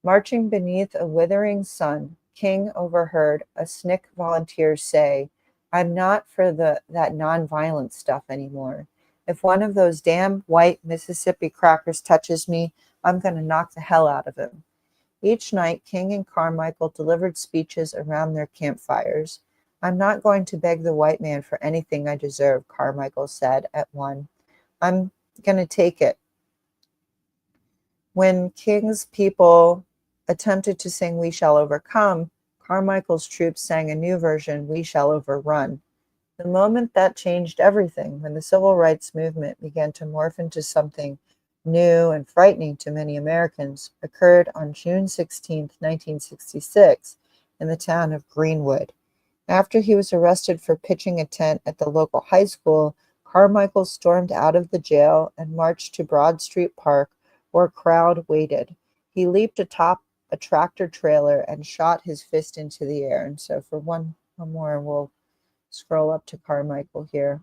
Marching beneath a withering sun, King overheard a SNCC volunteer say, "I'm not for that nonviolent stuff anymore. If one of those damn white Mississippi crackers touches me, I'm going to knock the hell out of him." Each night, King and Carmichael delivered speeches around their campfires. "I'm not going to beg the white man for anything I deserve," Carmichael said at one. "I'm going to take it." When King's people attempted to sing "We Shall Overcome," Carmichael's troops sang a new version, "We Shall Overrun." The moment that changed everything, when the civil rights movement began to morph into something new and frightening to many Americans, occurred on June 16, 1966, in the town of Greenwood. After he was arrested for pitching a tent at the local high school, Carmichael stormed out of the jail and marched to Broad Street Park, where a crowd waited. He leaped atop a tractor trailer and shot his fist into the air. And so for one more, we'll scroll up to Carmichael here.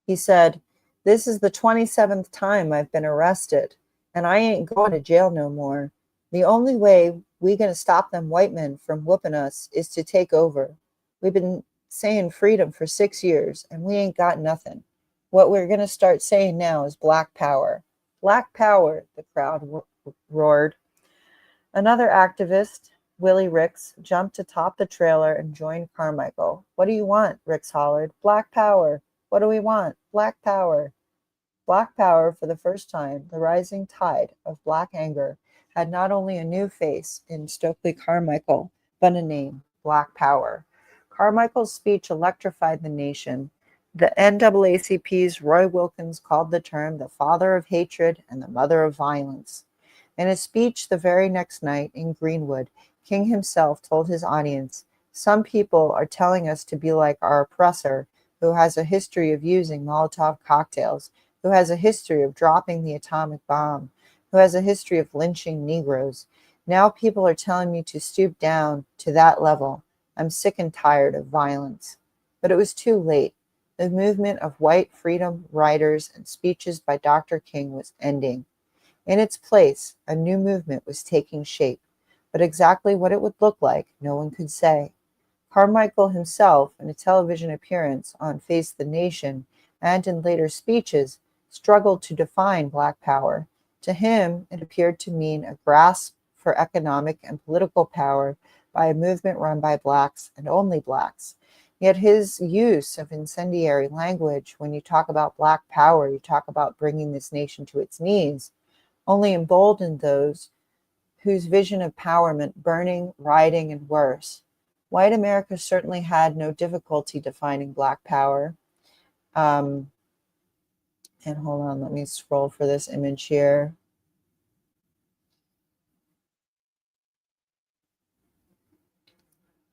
He said, "This is the 27th time I've been arrested, and I ain't going to jail no more. The only way we gonna stop them white men from whooping us is to take over. We've been saying freedom for 6 years, and we ain't got nothing. What we're gonna start saying now is black power." Black power, the crowd roared. Another activist, Willie Ricks, jumped atop the trailer and joined Carmichael. "What do you want?" Ricks hollered. "Black power. What do we want? Black power." Black power, for the first time, the rising tide of black anger, had not only a new face in Stokely Carmichael, but a name, Black Power. Carmichael's speech electrified the nation. The NAACP's Roy Wilkins called the term the father of hatred and the mother of violence. In a speech the very next night in Greenwood, King himself told his audience, "Some people are telling us to be like our oppressor, who has a history of using Molotov cocktails, who has a history of dropping the atomic bomb, who has a history of lynching Negroes. Now people are telling me to stoop down to that level. I'm sick and tired of violence." But it was too late. The movement of white freedom riders and speeches by Dr. King was ending. In its place, a new movement was taking shape, but exactly what it would look like, no one could say. Carmichael himself, in a television appearance on Face the Nation and in later speeches, struggled to define Black power. To him, it appeared to mean a grasp for economic and political power by a movement run by Blacks and only Blacks. Yet his use of incendiary language, when you talk about Black power, you talk about bringing this nation to its knees, only emboldened those whose vision of power meant burning, rioting, and worse. White America certainly had no difficulty defining Black power. And hold on, let me scroll for this image here.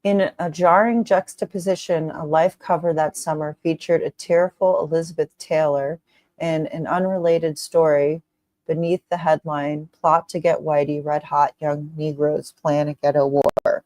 In a jarring juxtaposition, a Life cover that summer featured a tearful Elizabeth Taylor in an unrelated story beneath the headline, "Plot to Get Whitey, Red Hot Young Negroes Plan a Ghetto War."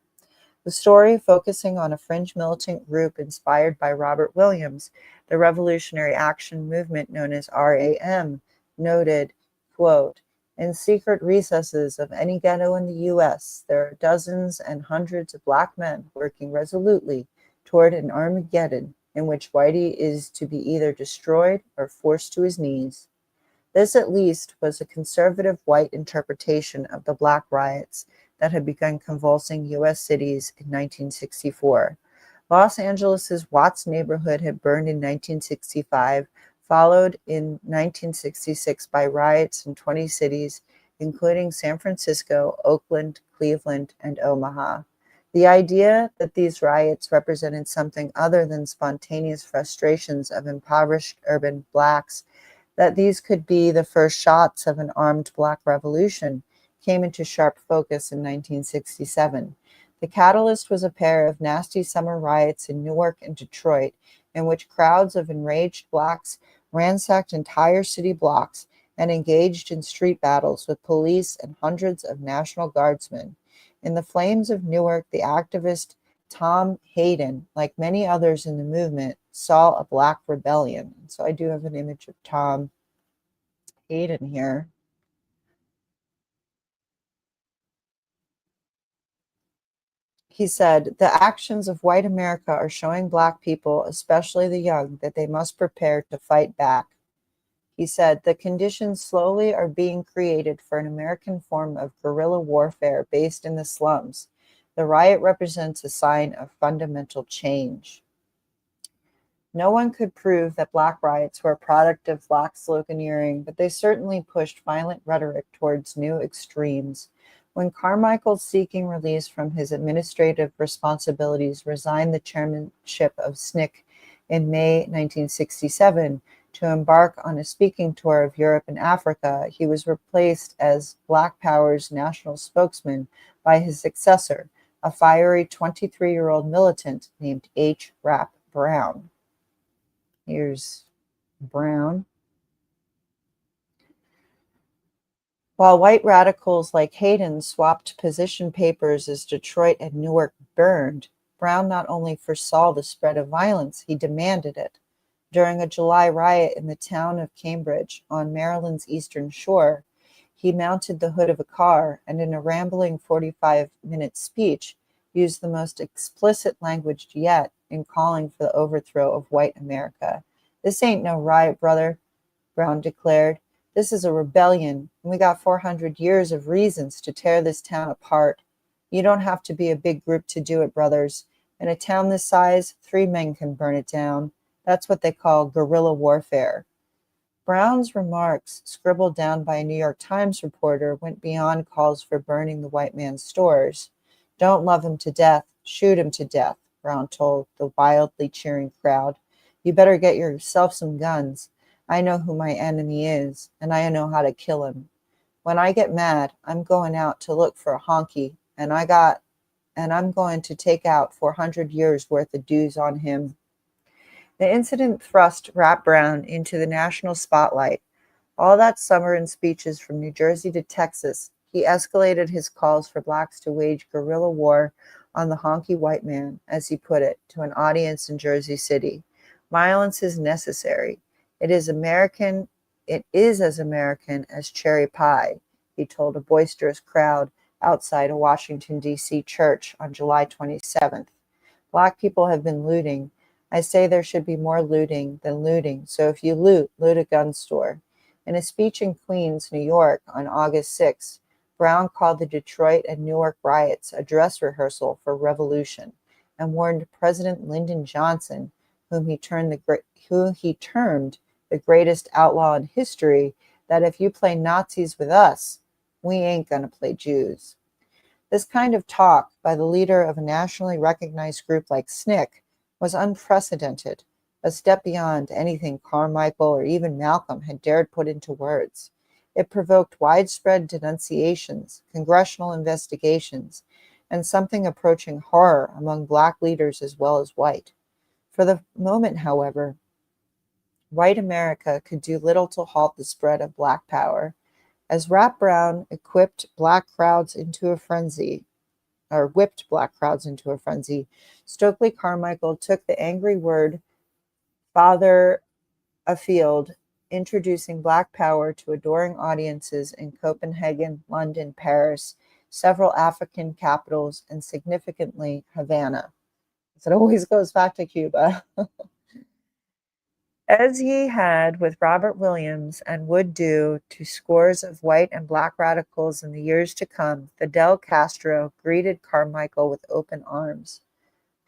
The story, focusing on a fringe militant group inspired by Robert Williams, the revolutionary action movement known as RAM, noted, quote, "In secret recesses of any ghetto in the U.S., there are dozens and hundreds of Black men working resolutely toward an Armageddon in which Whitey is to be either destroyed or forced to his knees." This, at least, was a conservative white interpretation of the Black riots that had begun convulsing U.S. cities in 1964. Los Angeles' Watts neighborhood had burned in 1965, followed in 1966 by riots in 20 cities, including San Francisco, Oakland, Cleveland, and Omaha. The idea that these riots represented something other than spontaneous frustrations of impoverished urban Blacks, that these could be the first shots of an armed Black revolution, came into sharp focus in 1967. The catalyst was a pair of nasty summer riots in Newark and Detroit, in which crowds of enraged blacks ransacked entire city blocks and engaged in street battles with police and hundreds of National Guardsmen. In the flames of Newark, the activist Tom Hayden, like many others in the movement, saw a black rebellion. So I do have an image of Tom Hayden here. He said, "The actions of white America are showing black people, especially the young, that they must prepare to fight back." He said, "The conditions slowly are being created for an American form of guerrilla warfare based in the slums. The riot represents a sign of fundamental change." No one could prove that black riots were a product of black sloganeering, but they certainly pushed violent rhetoric towards new extremes. When Carmichael, seeking release from his administrative responsibilities, resigned the chairmanship of SNCC in May 1967 to embark on a speaking tour of Europe and Africa, he was replaced as Black Power's national spokesman by his successor, a fiery 23-year-old militant named H. Rap Brown. Here's Brown. While white radicals like Hayden swapped position papers as Detroit and Newark burned, Brown not only foresaw the spread of violence, he demanded it. During a July riot in the town of Cambridge on Maryland's eastern shore, he mounted the hood of a car and in a rambling 45-minute speech used the most explicit language yet in calling for the overthrow of white America. "This ain't no riot, brother," Brown declared. "This is a rebellion, and we got 400 years of reasons to tear this town apart. You don't have to be a big group to do it, brothers. In a town this size, 3 men can burn it down. That's what they call guerrilla warfare." Brown's remarks, scribbled down by a New York Times reporter, went beyond calls for burning the white man's stores. "Don't love him to death, shoot him to death," Brown told the wildly cheering crowd. "You better get yourself some guns. I know who my enemy is, and I know how to kill him. When I get mad, I'm going out to look for a honky, and I'm going to take out 400 years worth of dues on him." The incident thrust Rap Brown into the national spotlight. All that summer in speeches from New Jersey to Texas, he escalated his calls for blacks to wage guerrilla war on the honky white man, as he put it, to an audience in Jersey City. "Violence is necessary. It is as American as cherry pie," he told a boisterous crowd outside a Washington, D.C. church on July 27th. "Black people have been looting. I say there should be more looting than looting, so if you loot a gun store." In a speech in Queens, New York on August 6, Brown called the Detroit and Newark riots a dress rehearsal for revolution and warned President Lyndon Johnson, who he termed the greatest outlaw in history, that if you play Nazis with us, we ain't gonna play Jews. This kind of talk by the leader of a nationally recognized group like SNCC was unprecedented, a step beyond anything Carmichael or even Malcolm had dared put into words. It provoked widespread denunciations, congressional investigations, and something approaching horror among black leaders as well as white. For the moment, however, white America could do little to halt the spread of black power. As Rap Brown whipped black crowds into a frenzy, Stokely Carmichael took the angry word farther afield, introducing black power to adoring audiences in Copenhagen, London, Paris, several African capitals, and significantly Havana. So it always goes back to Cuba. As he had with Robert Williams and would do to scores of white and black radicals in the years to come, Fidel Castro greeted Carmichael with open arms.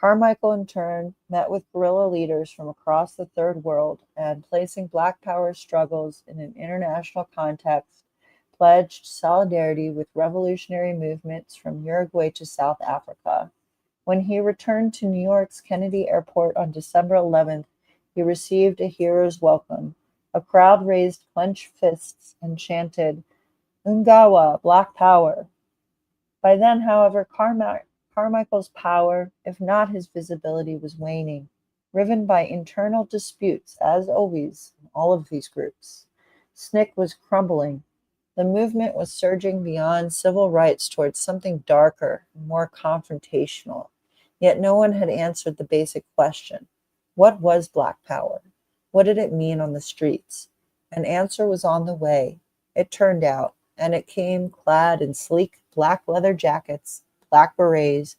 Carmichael, in turn, met with guerrilla leaders from across the Third World and, placing black power struggles in an international context, pledged solidarity with revolutionary movements from Uruguay to South Africa. When he returned to New York's Kennedy Airport on December 11th, he received a hero's welcome. A crowd raised clenched fists and chanted, "Ungawa, Black Power." By then, however, Carmichael's power, if not his visibility, was waning. riven by internal disputes, as always in all of these groups. SNCC was crumbling. The movement was surging beyond civil rights towards something darker, more confrontational. Yet no one had answered the basic question. What was Black Power? What did it mean on the streets? An answer was on the way, it turned out, and it came clad in sleek black leather jackets, black berets,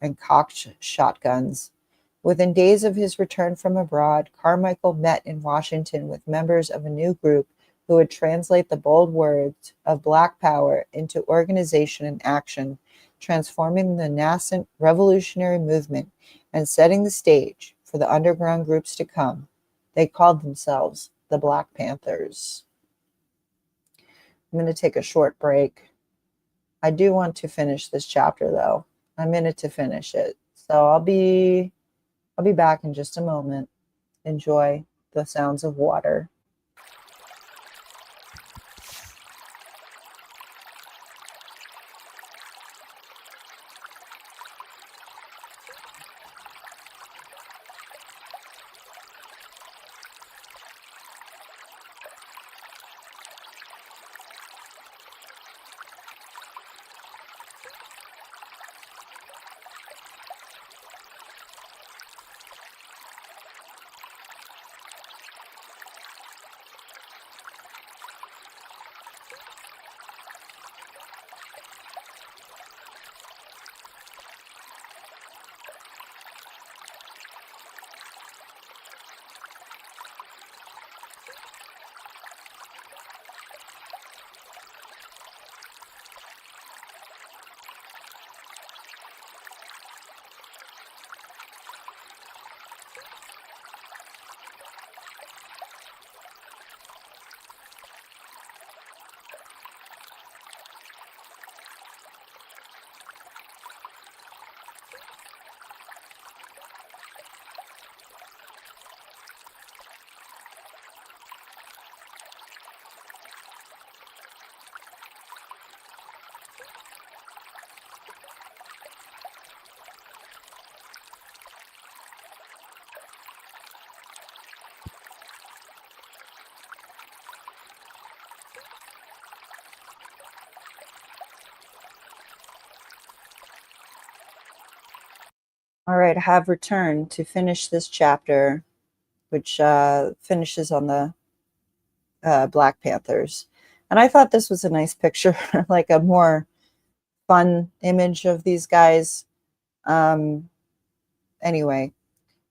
and cocked shotguns. Within days of his return from abroad, Carmichael met in Washington with members of a new group who would translate the bold words of Black Power into organization and action, transforming the nascent revolutionary movement and setting the stage for the underground groups to come. They called themselves the Black Panthers. I'm going to take a short break. I do want to finish this chapter, though. I'm in it to finish it. So I'll be back in just a moment. Enjoy the sounds of water. All right, I have returned to finish this chapter, which finishes on the Black Panthers. And I thought this was a nice picture, like a more fun image of these guys. Anyway,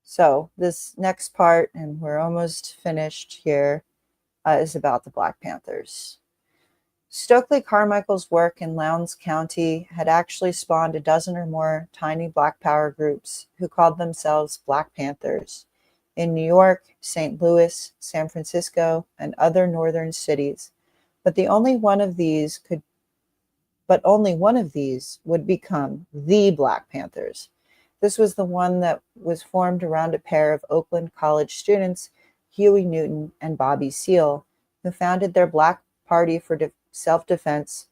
so this next part, and we're almost finished here, is about the Black Panthers. Stokely Carmichael's work in Lowndes County had actually spawned a dozen or more tiny Black Power groups who called themselves Black Panthers in New York, St. Louis, San Francisco, and other northern cities. But only one of these would become the Black Panthers. This was the one that was formed around a pair of Oakland College students, Huey Newton and Bobby Seale, who founded their Black Party for Self-Defense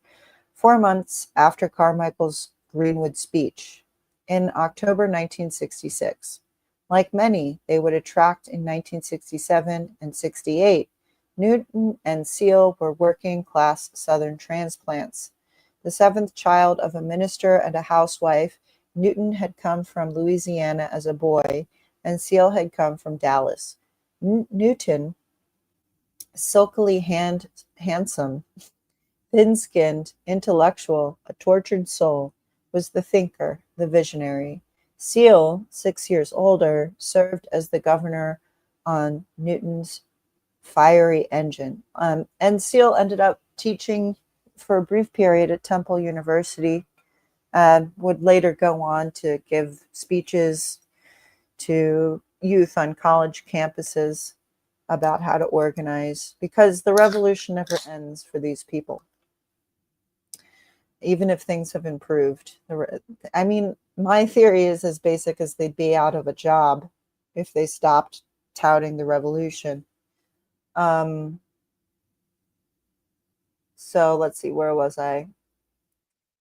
4 months after Carmichael's Greenwood speech in October 1966. Like many, they would attract in 1967 and 68. Newton and Seale were working-class Southern transplants. The seventh child of a minister and a housewife, Newton had come from Louisiana as a boy, and Seale had come from Dallas. Newton, silkily handsome, thin-skinned, intellectual, a tortured soul, was the thinker, the visionary. Seale, 6 years older, served as the governor on Newton's fiery engine. And Seale ended up teaching for a brief period at Temple University and would later go on to give speeches to youth on college campuses about how to organize, because the revolution never ends for these people. Even if things have improved. I mean, my theory is as basic as they'd be out of a job if they stopped touting the revolution. So let's see, where was I?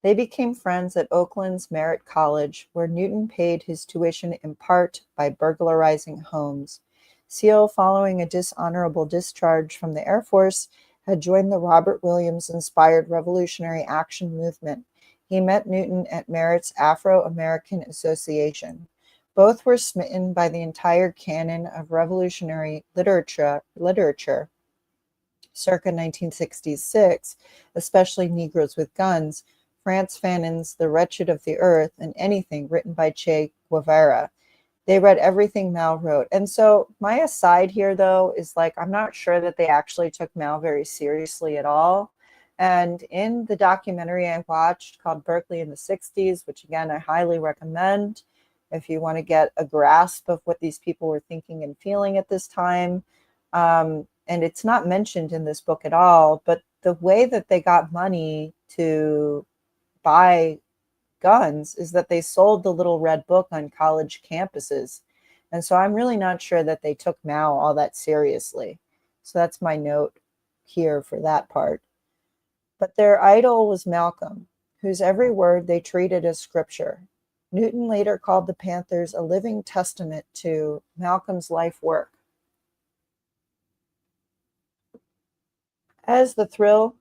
They became friends at Oakland's Merritt College, where Newton paid his tuition in part by burglarizing homes. Seale, following a dishonorable discharge from the Air Force, had joined the Robert Williams-inspired Revolutionary Action Movement. He met Newton at Merritt's Afro-American Association. Both were smitten by the entire canon of revolutionary literature circa 1966, especially Negroes with Guns, Frantz Fanon's The Wretched of the Earth, and anything written by Che Guevara. They read everything Mao wrote. And so my aside here, though, is like, I'm not sure that they actually took Mao very seriously at all. And in the documentary I watched called Berkeley in the 60s, which again, I highly recommend if you want to get a grasp of what these people were thinking and feeling at this time. And it's not mentioned in this book at all, but the way that they got money to buy guns is that they sold the little red book on college campuses. And so I'm really not sure that they took Mao all that seriously. So that's my note here for that part. But their idol was Malcolm, whose every word they treated as scripture. Newton later called the Panthers a living testament to Malcolm's life work. As the thrill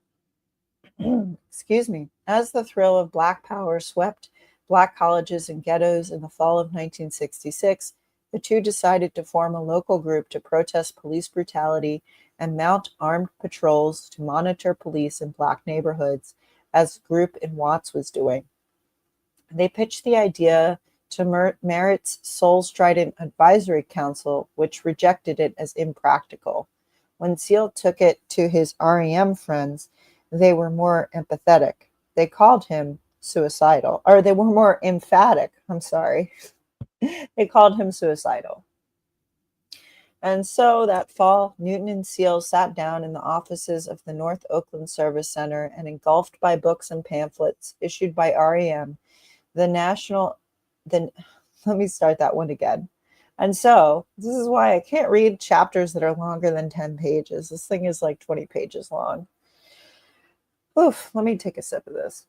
as the thrill of Black power swept Black colleges and ghettos in the fall of 1966, the two decided to form a local group to protest police brutality and mount armed patrols to monitor police in Black neighborhoods, as the group in Watts was doing. They pitched the idea to Merritt's Soul Strident Advisory Council, which rejected it as impractical. When Seale took it to his REM friends, they were more empathetic. They called him suicidal, or they were more emphatic. I'm sorry. They called him suicidal. And so that fall, Newton and Seale sat down in the offices of the North Oakland Service Center, and engulfed by books and pamphlets issued by REM, let me start that one again. And so this is why I can't read chapters that are longer than 10 pages. This thing is like 20 pages long. Oof, let me take a sip of this.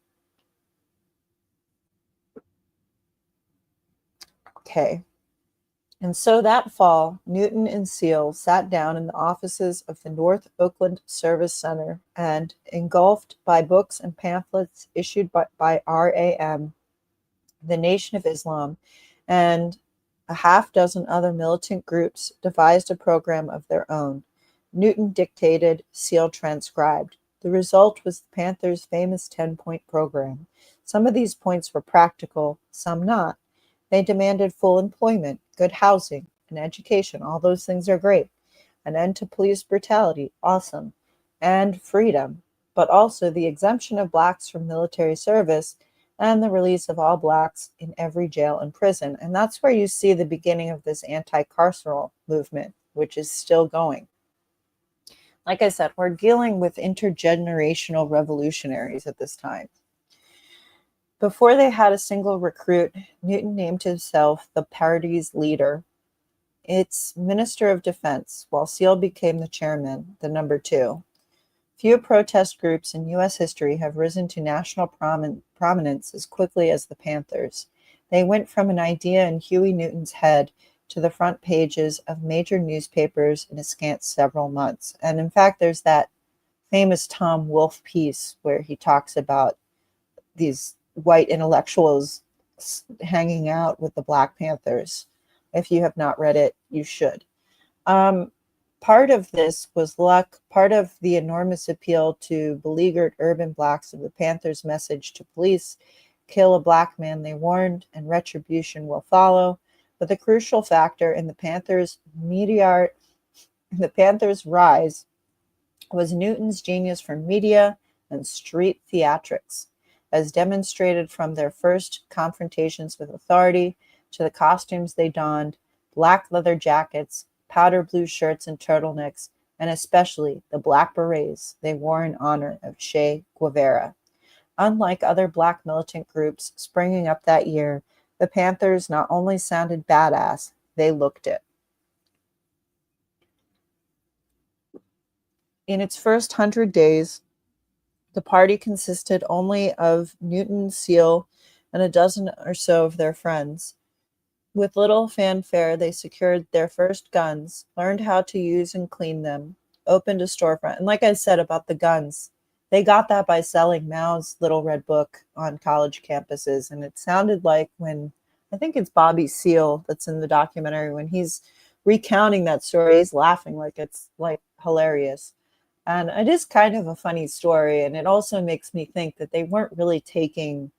Okay. And so that fall, Newton and Seale sat down in the offices of the North Oakland Service Center, and, engulfed by books and pamphlets issued by RAM, the Nation of Islam, and a half dozen other militant groups, devised a program of their own. Newton dictated, Seale transcribed. The result was the Panthers' famous 10-point program. Some of these points were practical, some not. They demanded full employment, good housing, and education. All those things are great. An end to police brutality, awesome. And freedom, but also the exemption of Blacks from military service and the release of all Blacks in every jail and prison. And that's where you see the beginning of this anti-carceral movement, which is still going. Like I said, we're dealing with intergenerational revolutionaries at this time. Before they had a single recruit, Newton named himself the party's leader, its Minister of Defense, while Seale became the chairman, the number 2. Few protest groups in U.S. history have risen to national prominence as quickly as the Panthers. They went from an idea in Huey Newton's head to the front pages of major newspapers in a scant several months. And in fact, there's that famous Tom Wolfe piece where he talks about these white intellectuals hanging out with the Black Panthers. If you have not read it, you should. Part of this was luck. Part of the enormous appeal to beleaguered urban Blacks of the Panthers' message to police: kill a Black man, they warned, and retribution will follow. But the crucial factor in the Panthers' rise was Newton's genius for media and street theatrics, as demonstrated from their first confrontations with authority to the costumes they donned: black leather jackets, powder blue shirts and turtlenecks, and especially the black berets they wore in honor of Che Guevara. Unlike other Black militant groups springing up that year, the Panthers not only sounded badass, they looked it. In its first 100 days, The party consisted only of Newton, Seale, and a dozen or so of their friends. With little fanfare, they secured their first guns, learned how to use and clean them, opened a storefront. And like I said about the guns, they got that by selling Mao's Little Red Book on college campuses. And it sounded like when, I think it's Bobby Seale that's in the documentary, when he's recounting that story, he's laughing like it's like hilarious. And it is kind of a funny story. And it also makes me think that they weren't really taking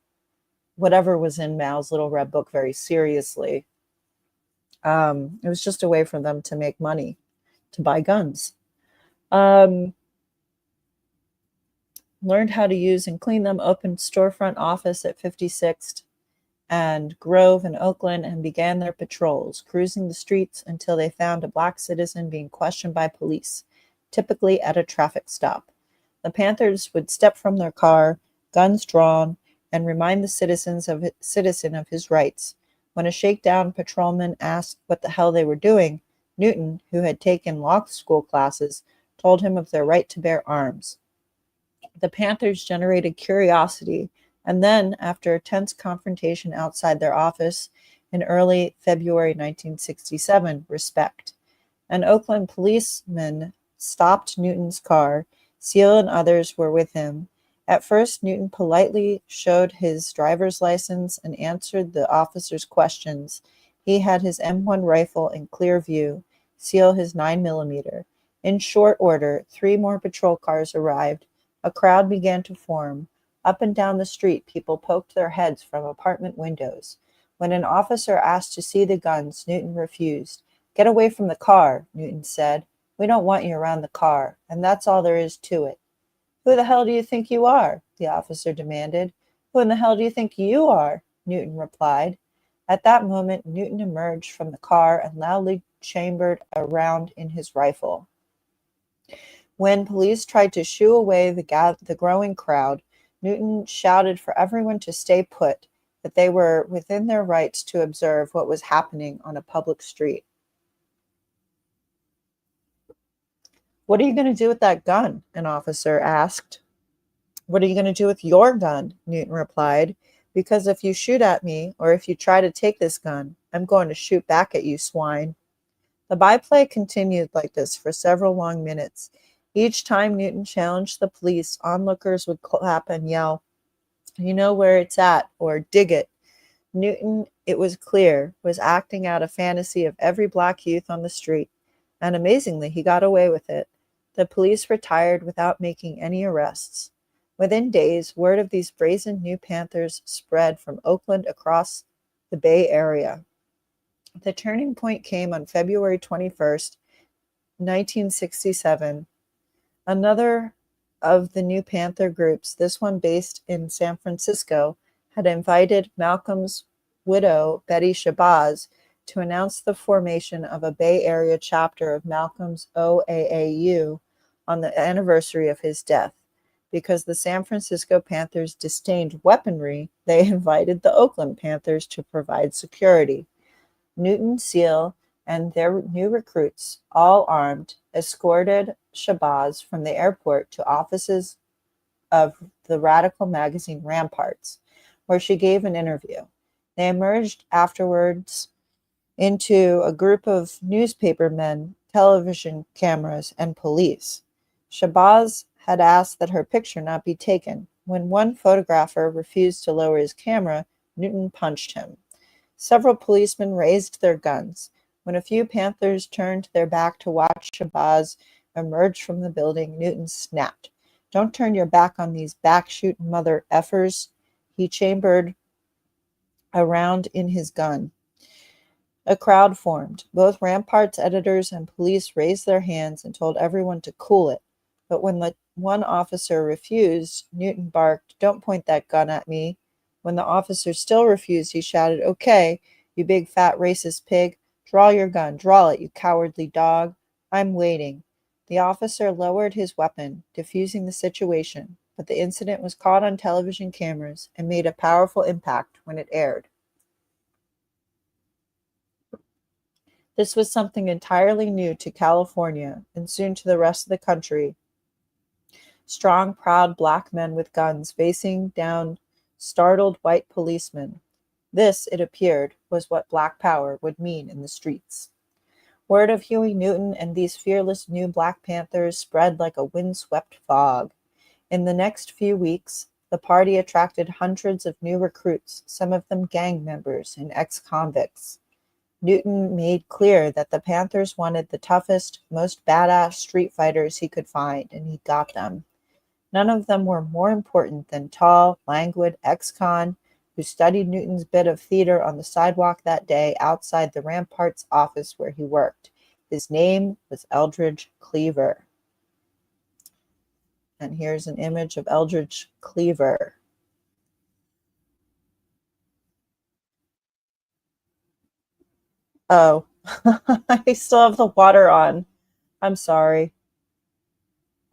whatever was in Mao's Little Red Book very seriously. It was just a way for them to make money, to buy guns. Um, Learned how to use and clean them, opened storefront office at 56th and Grove in Oakland, and began their patrols, cruising the streets until they found a black citizen being questioned by police, typically at a traffic stop. The Panthers would step from their car, guns drawn, and remind the citizen of his rights. When a shakedown patrolman asked what the hell they were doing, Newton, who had taken law school classes, told him of their right to bear arms. The Panthers generated curiosity, and then, after a tense confrontation outside their office in early February 1967, respect. An Oakland policeman stopped Newton's car. Seale and others were with him. At first, Newton politely showed his driver's license and answered the officer's questions. He had his M1 rifle in clear view, Seale his 9mm. In short order, 3 more patrol cars arrived. A crowd began to form. Up and down the street, people poked their heads from apartment windows. When an officer asked to see the guns, Newton refused. "Get away from the car," Newton said. "We don't want you around the car, and that's all there is to it." "Who the hell do you think you are?" the officer demanded. "Who in the hell do you think you are?" Newton replied. At that moment, Newton emerged from the car and loudly chambered a round in his rifle. When police tried to shoo away the growing crowd, Newton shouted for everyone to stay put, that they were within their rights to observe what was happening on a public street. "What are you going to do with that gun?" an officer asked. "What are you going to do with your gun?" Newton replied. "Because if you shoot at me, or if you try to take this gun, I'm going to shoot back at you, swine." The byplay continued like this for several long minutes. Each time Newton challenged the police, onlookers would clap and yell, "You know where it's at," or "Dig it." Newton, it was clear, was acting out a fantasy of every black youth on the street, and amazingly, he got away with it. The police retired without making any arrests. Within days, word of these brazen new Panthers spread from Oakland across the Bay Area. The turning point came on February 21st, 1967. Another of the new Panther groups, this one based in San Francisco, had invited Malcolm's widow, Betty Shabazz, to announce the formation of a Bay Area chapter of Malcolm's OAAU on the anniversary of his death. Because the San Francisco Panthers disdained weaponry, they invited the Oakland Panthers to provide security. Newton, Seale, and their new recruits, all armed, escorted Shabazz from the airport to offices of the radical magazine Ramparts, where she gave an interview. They emerged afterwards into a group of newspapermen, television cameras, and police. Shabazz had asked that her picture not be taken. When one photographer refused to lower his camera, Newton punched him. Several policemen raised their guns. When a few Panthers turned their back to watch Shabazz emerge from the building, Newton snapped. "Don't turn your back on these back-shooting mother effers." He chambered a round in his gun. A crowd formed. Both Ramparts editors and police raised their hands and told everyone to cool it. But when the one officer refused, Newton barked, "Don't point that gun at me." When the officer still refused, he shouted, "Okay, you big fat racist pig, draw your gun, draw it, you cowardly dog. I'm waiting." The officer lowered his weapon, diffusing the situation, but the incident was caught on television cameras and made a powerful impact when it aired. This was something entirely new to California and soon to the rest of the country. strong, proud black men with guns facing down startled white policemen. This, it appeared, was what Black Power would mean in the streets. Word of Huey Newton and these fearless new Black Panthers spread like a windswept fog. In the next few weeks, the party attracted hundreds of new recruits, some of them gang members and ex-convicts. Newton made clear that the Panthers wanted the toughest, most badass street fighters he could find, and he got them. None of them were more important than tall, languid ex-con who studied Newton's bit of theater on the sidewalk that day outside the Ramparts office where he worked. His name was Eldridge Cleaver. And here's an image of Eldridge Cleaver. Oh, I still have the water on. I'm sorry.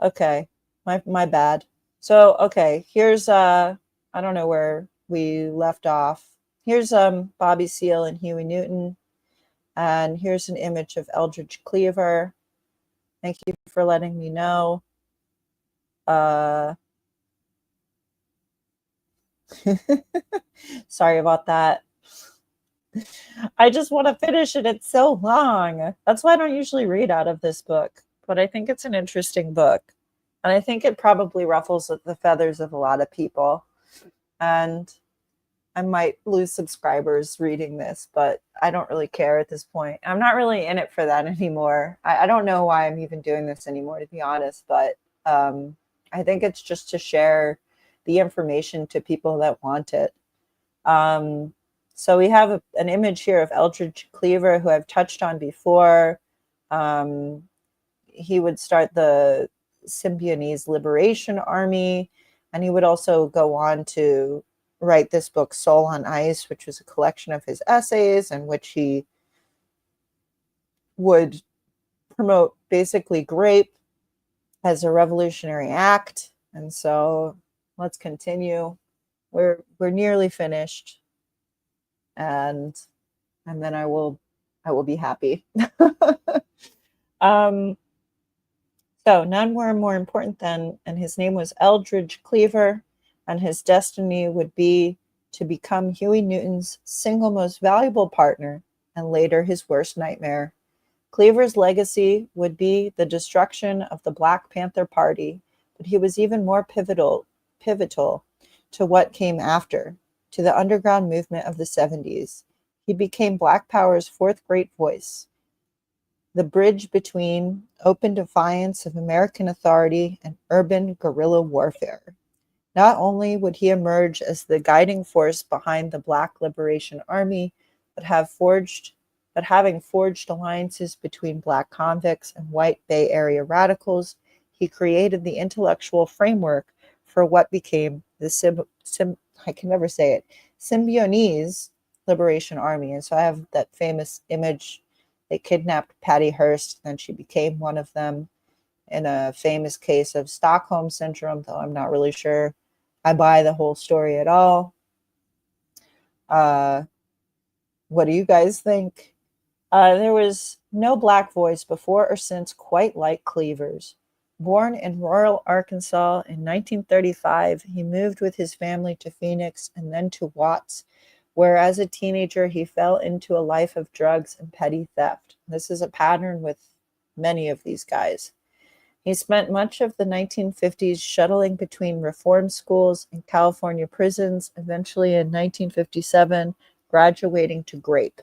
Okay, my bad. So, okay, here's I don't know where we left off. Here's Bobby Seale and Huey Newton, and here's an image of Eldridge Cleaver. Thank you for letting me know. Sorry about that. I just want to finish it. It's so long. That's why I don't usually read out of this book, but I think it's an interesting book. And I think it probably ruffles the feathers of a lot of people. And I might lose subscribers reading this, but I don't really care at this point. I'm not really in it for that anymore. I don't know why I'm even doing this anymore, to be honest, but I think it's just to share the information to people that want it. So we have an image here of Eldridge Cleaver, who I've touched on before. He would start the Symbionese Liberation Army, and he would also go on to write this book, Soul on Ice, which was a collection of his essays in which he would promote basically grape as a revolutionary act. And so let's continue. We're nearly finished, and then I will be happy. So none were more important than, and his name was Eldridge Cleaver, and his destiny would be to become Huey Newton's single most valuable partner, and later his worst nightmare. Cleaver's legacy would be the destruction of the Black Panther Party, but he was even more pivotal to what came after, to the underground movement of the 70s. He became Black Power's fourth great voice, the bridge between open defiance of American authority and urban guerrilla warfare. Not only would he emerge as the guiding force behind the Black Liberation Army, but having forged alliances between Black convicts and white Bay Area radicals, he created the intellectual framework for what became the Symbionese Liberation Army. And so I have that famous image. They kidnapped Patty Hearst, then she became one of them in a famous case of Stockholm Syndrome, though I'm not really sure I buy the whole story at all. What do you guys think? There was no Black voice before or since quite like Cleaver's. Born in rural Arkansas in 1935, he moved with his family to Phoenix and then to Watts, where as a teenager he fell into a life of drugs and petty theft. This is a pattern with many of these guys. He spent much of the 1950s shuttling between reform schools and California prisons, eventually in 1957 graduating to grape.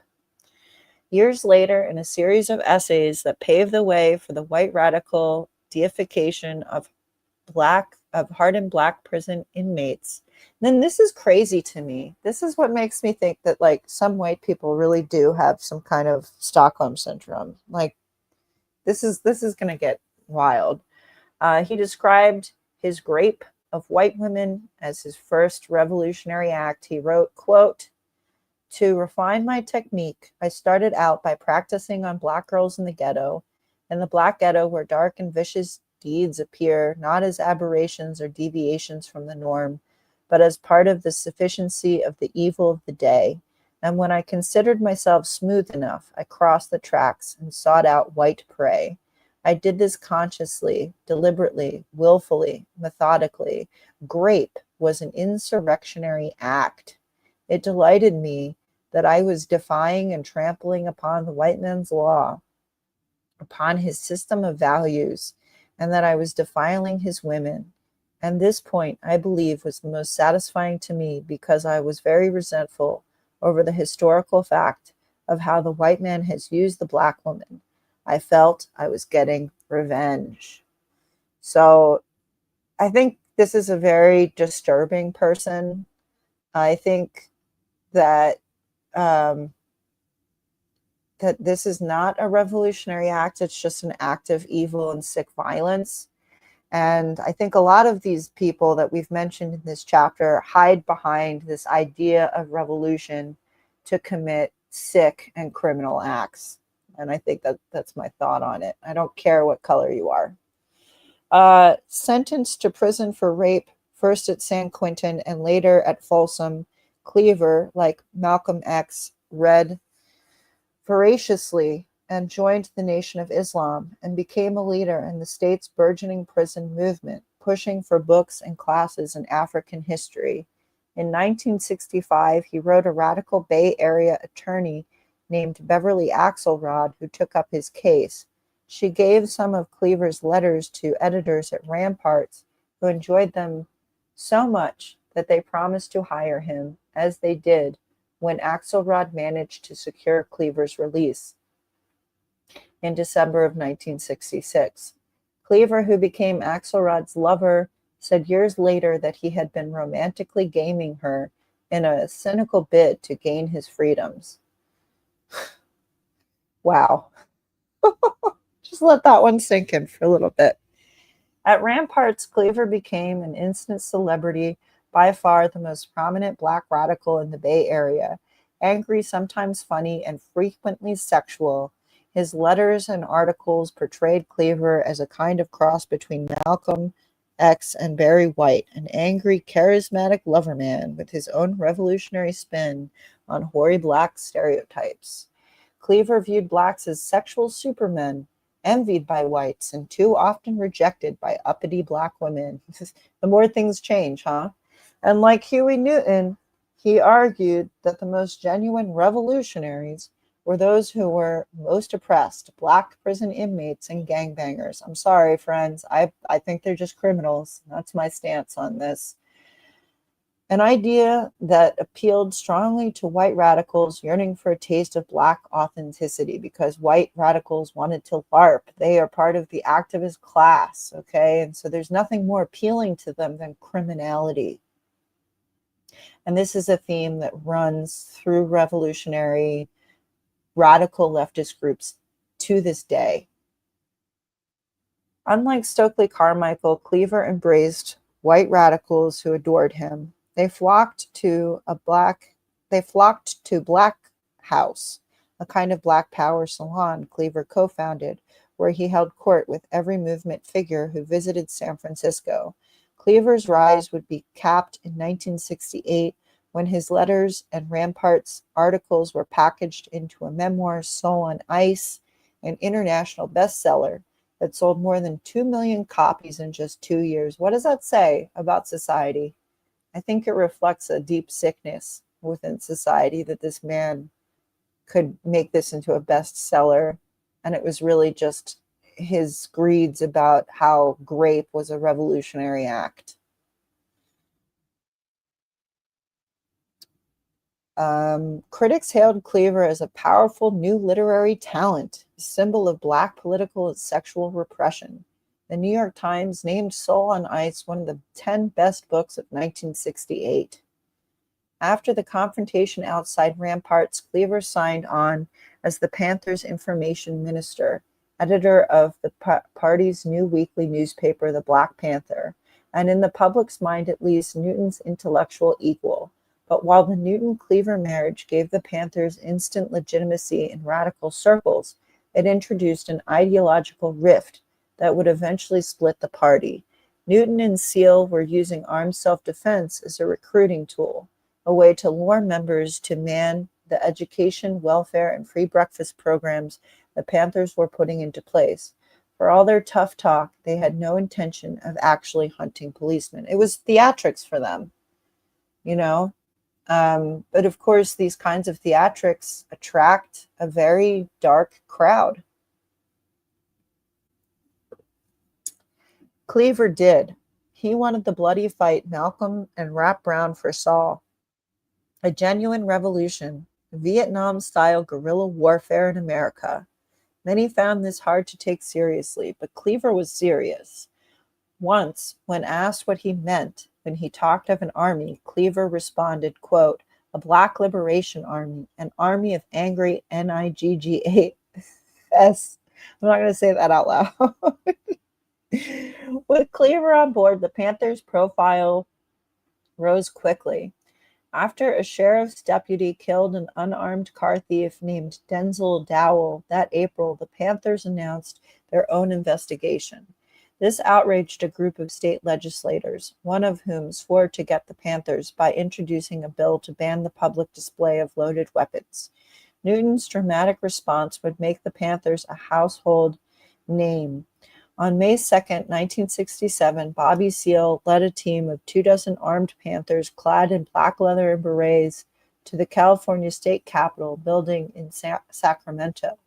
Years later, in a series of essays that paved the way for the white radical deification of hardened Black prison inmates. Then this is crazy to me. This is what makes me think that like some white people really do have some kind of Stockholm syndrome. Like this is going to get wild. He described his rape of white women as his first revolutionary act. He wrote, quote, "To refine my technique, I started out by practicing on Black girls in the ghetto, in the Black ghetto where dark and vicious deeds appear not as aberrations or deviations from the norm, but as part of the sufficiency of the evil of the day. And when I considered myself smooth enough, I crossed the tracks and sought out white prey. I did this consciously, deliberately, willfully, methodically. Grape was an insurrectionary act. It delighted me that I was defying and trampling upon the white man's law, upon his system of values, and that I was defiling his women. And this point, I believe, was the most satisfying to me because I was very resentful over the historical fact of how the white man has used the black woman. I felt I was getting revenge. So I think this is a very disturbing person. I think that that this is not a revolutionary act. It's just an act of evil and sick violence. And I think a lot of these people that we've mentioned in this chapter hide behind this idea of revolution to commit sick and criminal acts. And I think that that's my thought on it. I don't care what color you are. Sentenced to prison for rape, first at San Quentin and later at Folsom, Cleaver, like Malcolm X, read voraciously and joined the Nation of Islam and became a leader in the state's burgeoning prison movement, pushing for books and classes in African history. In 1965, he wrote a radical Bay Area attorney named Beverly Axelrod who took up his case. She gave some of Cleaver's letters to editors at Ramparts who enjoyed them so much that they promised to hire him, as they did when Axelrod managed to secure Cleaver's release in December of 1966. Cleaver, who became Axelrod's lover, said years later that he had been romantically gaming her in a cynical bid to gain his freedoms. Wow. Just let that one sink in for a little bit. At Ramparts, Cleaver became an instant celebrity, by far the most prominent black radical in the Bay Area. Angry, sometimes funny, and frequently sexual, his letters and articles portrayed Cleaver as a kind of cross between Malcolm X and Barry White, an angry, charismatic lover man with his own revolutionary spin on hoary black stereotypes. Cleaver viewed blacks as sexual supermen, envied by whites, and too often rejected by uppity black women. The more things change, huh? And like Huey Newton, he argued that the most genuine revolutionaries were those who were most oppressed, black prison inmates and gangbangers. I'm sorry, friends. I think they're just criminals. That's my stance on this. An idea that appealed strongly to white radicals yearning for a taste of black authenticity because white radicals wanted to LARP. They are part of the activist class, okay? And so there's nothing more appealing to them than criminality. And this is a theme that runs through revolutionary radical leftist groups to this day. Unlike Stokely Carmichael, Cleaver embraced white radicals who adored him. They flocked to Black House, a kind of black power salon Cleaver co-founded, where he held court with every movement figure who visited San Francisco. Cleaver's rise would be capped in 1968 when his letters and Ramparts articles were packaged into a memoir, Soul on Ice, an international bestseller that sold more than 2 million copies in just 2 years. What does that say about society? I think it reflects a deep sickness within society that this man could make this into a bestseller. And it was really just his greeds about how grape was a revolutionary act. Critics hailed Cleaver as a powerful new literary talent, a symbol of black political and sexual repression. The New York Times named Soul on Ice one of the 10 best books of 1968. After the confrontation outside Ramparts, Cleaver signed on as the Panthers' information minister, editor of the party's new weekly newspaper, The Black Panther, and in the public's mind at least, Newton's intellectual equal. But while the Newton-Cleaver marriage gave the Panthers instant legitimacy in radical circles, it introduced an ideological rift that would eventually split the party. Newton and Seale were using armed self-defense as a recruiting tool, a way to lure members to man the education, welfare, and free breakfast programs the Panthers were putting into place. For all their tough talk, they had no intention of actually hunting policemen. It was theatrics for them, you know? But of course, these kinds of theatrics attract a very dark crowd. Cleaver did. He wanted the bloody fight Malcolm and Rap Brown foresaw. A genuine revolution, Vietnam-style guerrilla warfare in America. Many found this hard to take seriously, but Cleaver was serious. Once, when asked what he meant when he talked of an army, Cleaver responded, quote, "A black liberation army, an army of angry NIGGAS." I'm not going to say that out loud. With Cleaver on board, the Panthers' profile rose quickly. After a sheriff's deputy killed an unarmed car thief named Denzel Dowell that April, the Panthers announced their own investigation. This outraged a group of state legislators, one of whom swore to get the Panthers by introducing a bill to ban the public display of loaded weapons. Newton's dramatic response would make the Panthers a household name. On May 2, 1967, Bobby Seale led a team of 24 armed Panthers clad in black leather and berets to the California State Capitol building in Sacramento.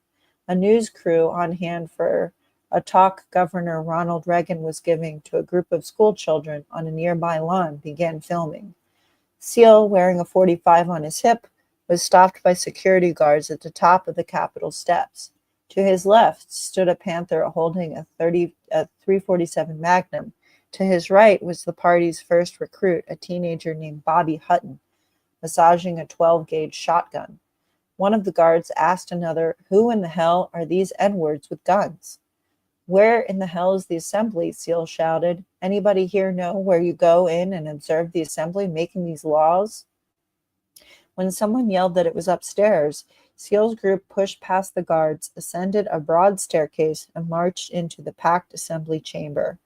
A news crew on hand for a talk Governor Ronald Reagan was giving to a group of school children on a nearby lawn began filming. Seale, wearing a .45 on his hip, was stopped by security guards at the top of the Capitol steps. To his left stood a Panther holding a .347 Magnum. To his right was the party's first recruit, a teenager named Bobby Hutton, massaging a 12-gauge shotgun. One of the guards asked another, "Who in the hell are these N-words with guns?" "Where in the hell is the assembly?" Seale shouted. "Anybody here know where you go in and observe the assembly making these laws?" When someone yelled that it was upstairs, Seale's group pushed past the guards, ascended a broad staircase, and marched into the packed assembly chamber.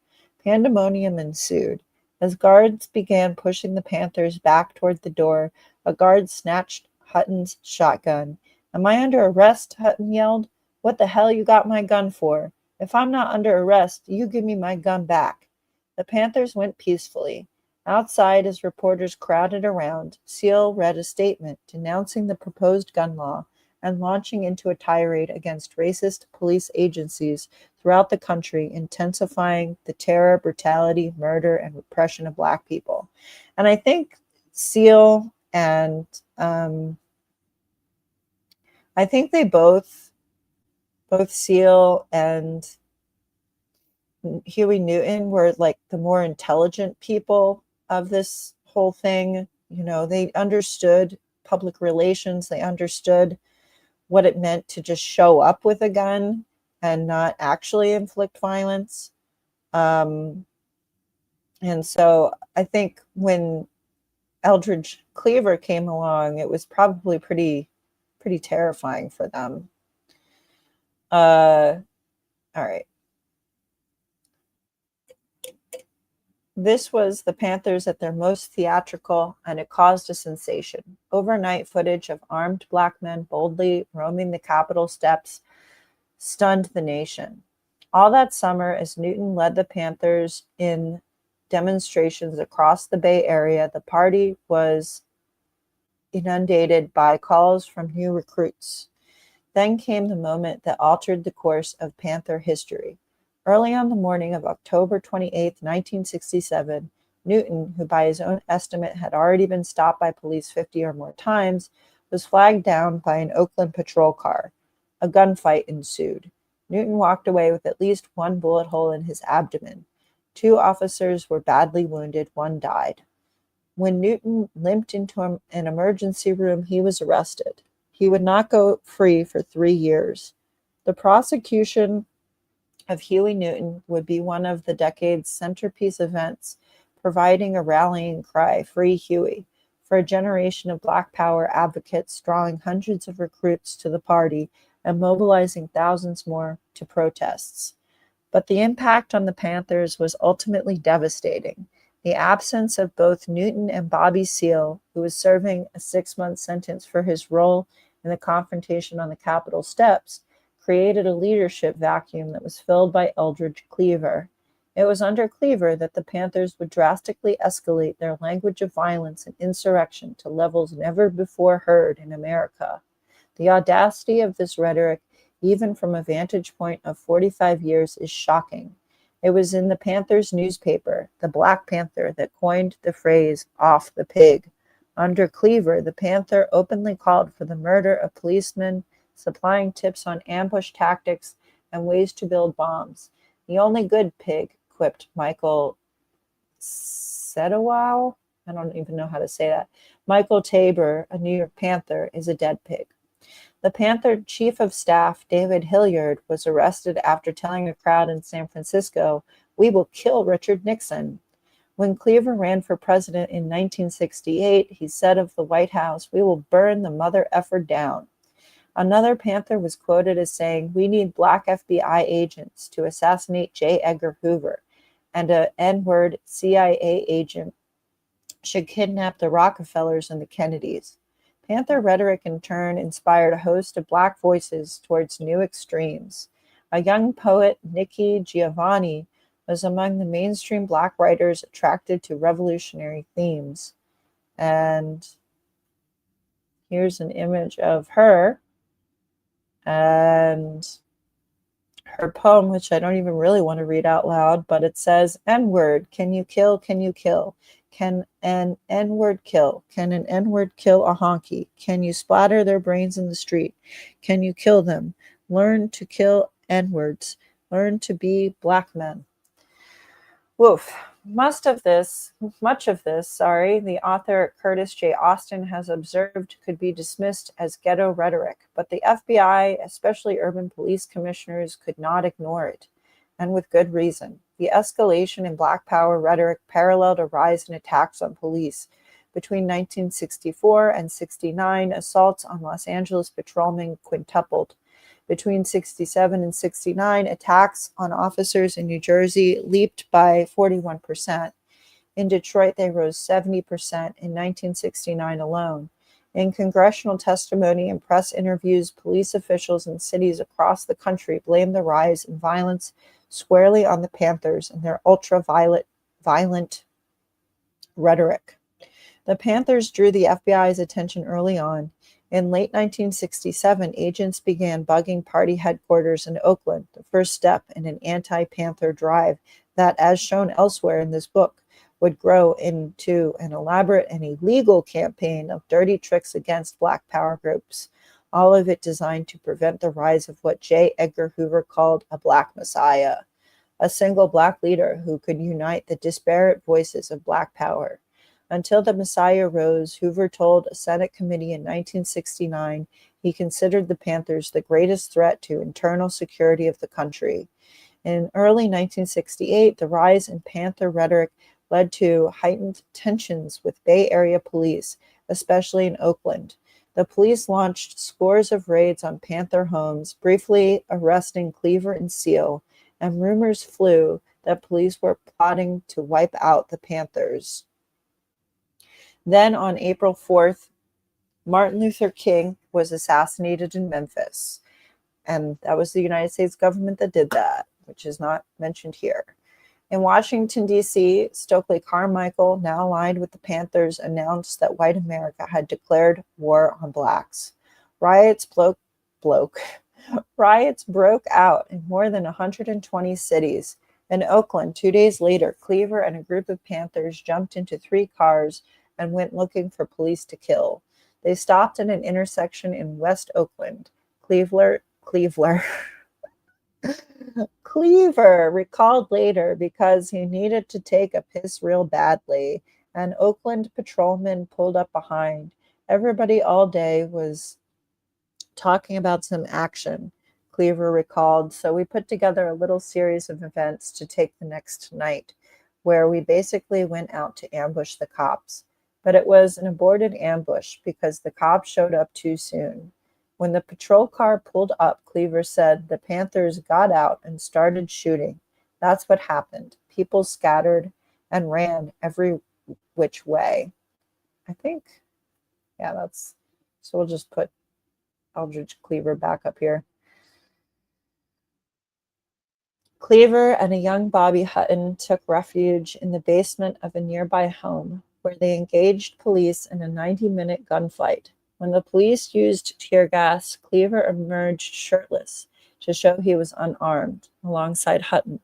Pandemonium ensued. As guards began pushing the Panthers back toward the door, a guard snatched Hutton's shotgun. "Am I under arrest?" Hutton yelled. "What the hell you got my gun for? If I'm not under arrest, you give me my gun back." The Panthers went peacefully. Outside, as reporters crowded around, Seale read a statement denouncing the proposed gun law and launching into a tirade against racist police agencies throughout the country, intensifying the terror, brutality, murder, and repression of Black people. And I think Seale and I think they both Seale and Huey Newton were like the more intelligent people of this whole thing. You know, they understood public relations. They understood what it meant to just show up with a gun and not actually inflict violence. And so I think when Eldridge Cleaver came along, it was probably pretty terrifying for them. All right. This was the Panthers at their most theatrical, and it caused a sensation. Overnight footage of armed Black men boldly roaming the Capitol steps stunned the nation. All that summer, as Newton led the Panthers in demonstrations across the Bay Area, the party was inundated by calls from new recruits. Then came the moment that altered the course of Panther history. Early on the morning of October 28, 1967, Newton, who by his own estimate had already been stopped by police 50 or more times, was flagged down by an Oakland patrol car. A gunfight ensued. Newton walked away with at least one bullet hole in his abdomen. 2 officers were badly wounded, 1 died. When Newton limped into an emergency room, he was arrested. He would not go free for 3 years. The prosecution of Huey Newton would be one of the decade's centerpiece events, providing a rallying cry, "Free Huey," for a generation of Black Power advocates, drawing hundreds of recruits to the party and mobilizing thousands more to protests. But the impact on the Panthers was ultimately devastating. The absence of both Newton and Bobby Seale, who was serving a 6-month sentence for his role in the confrontation on the Capitol steps, created a leadership vacuum that was filled by Eldridge Cleaver. It was under Cleaver that the Panthers would drastically escalate their language of violence and insurrection to levels never before heard in America. The audacity of this rhetoric, even from a vantage point of 45 years, is shocking. It was in the Panthers newspaper, the Black Panther, that coined the phrase, "off the pig." Under Cleaver, the Panther openly called for the murder of policemen, supplying tips on ambush tactics and ways to build bombs. "The only good pig," quipped Michael Sedawow, I don't even know how to say that. Michael Tabor, a New York Panther, is a dead pig. The Panther chief of staff, David Hilliard, was arrested after telling a crowd in San Francisco, "We will kill Richard Nixon." When Cleaver ran for president in 1968, he said of the White House, "We will burn the mother effer down." Another Panther was quoted as saying, "We need black FBI agents to assassinate J. Edgar Hoover, and an N-word CIA agent should kidnap the Rockefellers and the Kennedys." Panther rhetoric in turn inspired a host of Black voices towards new extremes. A young poet, Nikki Giovanni, was among the mainstream Black writers attracted to revolutionary themes. And here's an image of her and her poem, which I don't even really want to read out loud, but it says, "N-word, can you kill, can you kill? Can an N-word kill? Can an N-word kill a honky? Can you splatter their brains in the street? Can you kill them? Learn to kill N-words. Learn to be Black men." Woof. Much of this, the author Curtis J. Austin has observed could be dismissed as ghetto rhetoric, but the FBI, especially urban police commissioners, could not ignore it, and with good reason. The escalation in Black Power rhetoric paralleled a rise in attacks on police. Between 1964 and 69, assaults on Los Angeles patrolmen quintupled. Between 67 and 69, attacks on officers in New Jersey leaped by 41%. In Detroit, they rose 70% in 1969 alone. In congressional testimony and press interviews, police officials in cities across the country blamed the rise in violence squarely on the Panthers and their ultra-violent rhetoric. The Panthers drew the FBI's attention early on. In late 1967, agents began bugging party headquarters in Oakland, the first step in an anti-Panther drive that, as shown elsewhere in this book, would grow into an elaborate and illegal campaign of dirty tricks against Black Power groups, all of it designed to prevent the rise of what J. Edgar Hoover called a Black Messiah, a single Black leader who could unite the disparate voices of Black Power. Until the Messiah rose, Hoover told a Senate committee in 1969 he considered the Panthers the greatest threat to internal security of the country. In early 1968, the rise in Panther rhetoric led to heightened tensions with Bay Area police, especially in Oakland. The police launched scores of raids on Panther homes, briefly arresting Cleaver and Seale, and rumors flew that police were plotting to wipe out the Panthers. Then on April 4th, Martin Luther King was assassinated in Memphis. And that was the United States government that did that, which is not mentioned here. In Washington, D.C., Stokely Carmichael, now aligned with the Panthers, announced that white America had declared war on Blacks. Riots broke out in more than 120 cities. In Oakland, 2 days later, Cleaver and a group of Panthers jumped into 3 cars and went looking for police to kill. They stopped at an intersection in West Oakland. Cleaver recalled later because he needed to take a piss real badly. An Oakland patrolman pulled up behind. Everybody all day was talking about some action, Cleaver recalled. So we put together a little series of events to take the next night, where we basically went out to ambush the cops. But it was an aborted ambush because the cops showed up too soon. When the patrol car pulled up, Cleaver said the Panthers got out and started shooting. That's what happened. People scattered and ran every which way. I think, yeah, so we'll just put Eldridge Cleaver back up here. Cleaver and a young Bobby Hutton took refuge in the basement of a nearby home, where they engaged police in a 90-minute gunfight. When the police used tear gas, Cleaver emerged shirtless to show he was unarmed, alongside Hutton.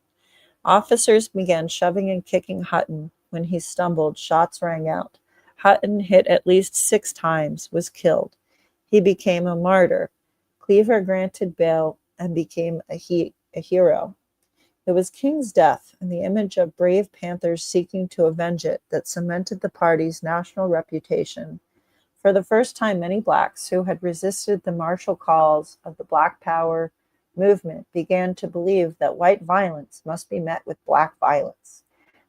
Officers began shoving and kicking Hutton. When he stumbled, shots rang out. Hutton, hit at least 6 times, was killed. He became a martyr. Cleaver granted bail and became a hero. It was King's death and the image of brave Panthers seeking to avenge it that cemented the party's national reputation. For the first time, many blacks who had resisted the martial calls of the Black Power movement began to believe that white violence must be met with black violence.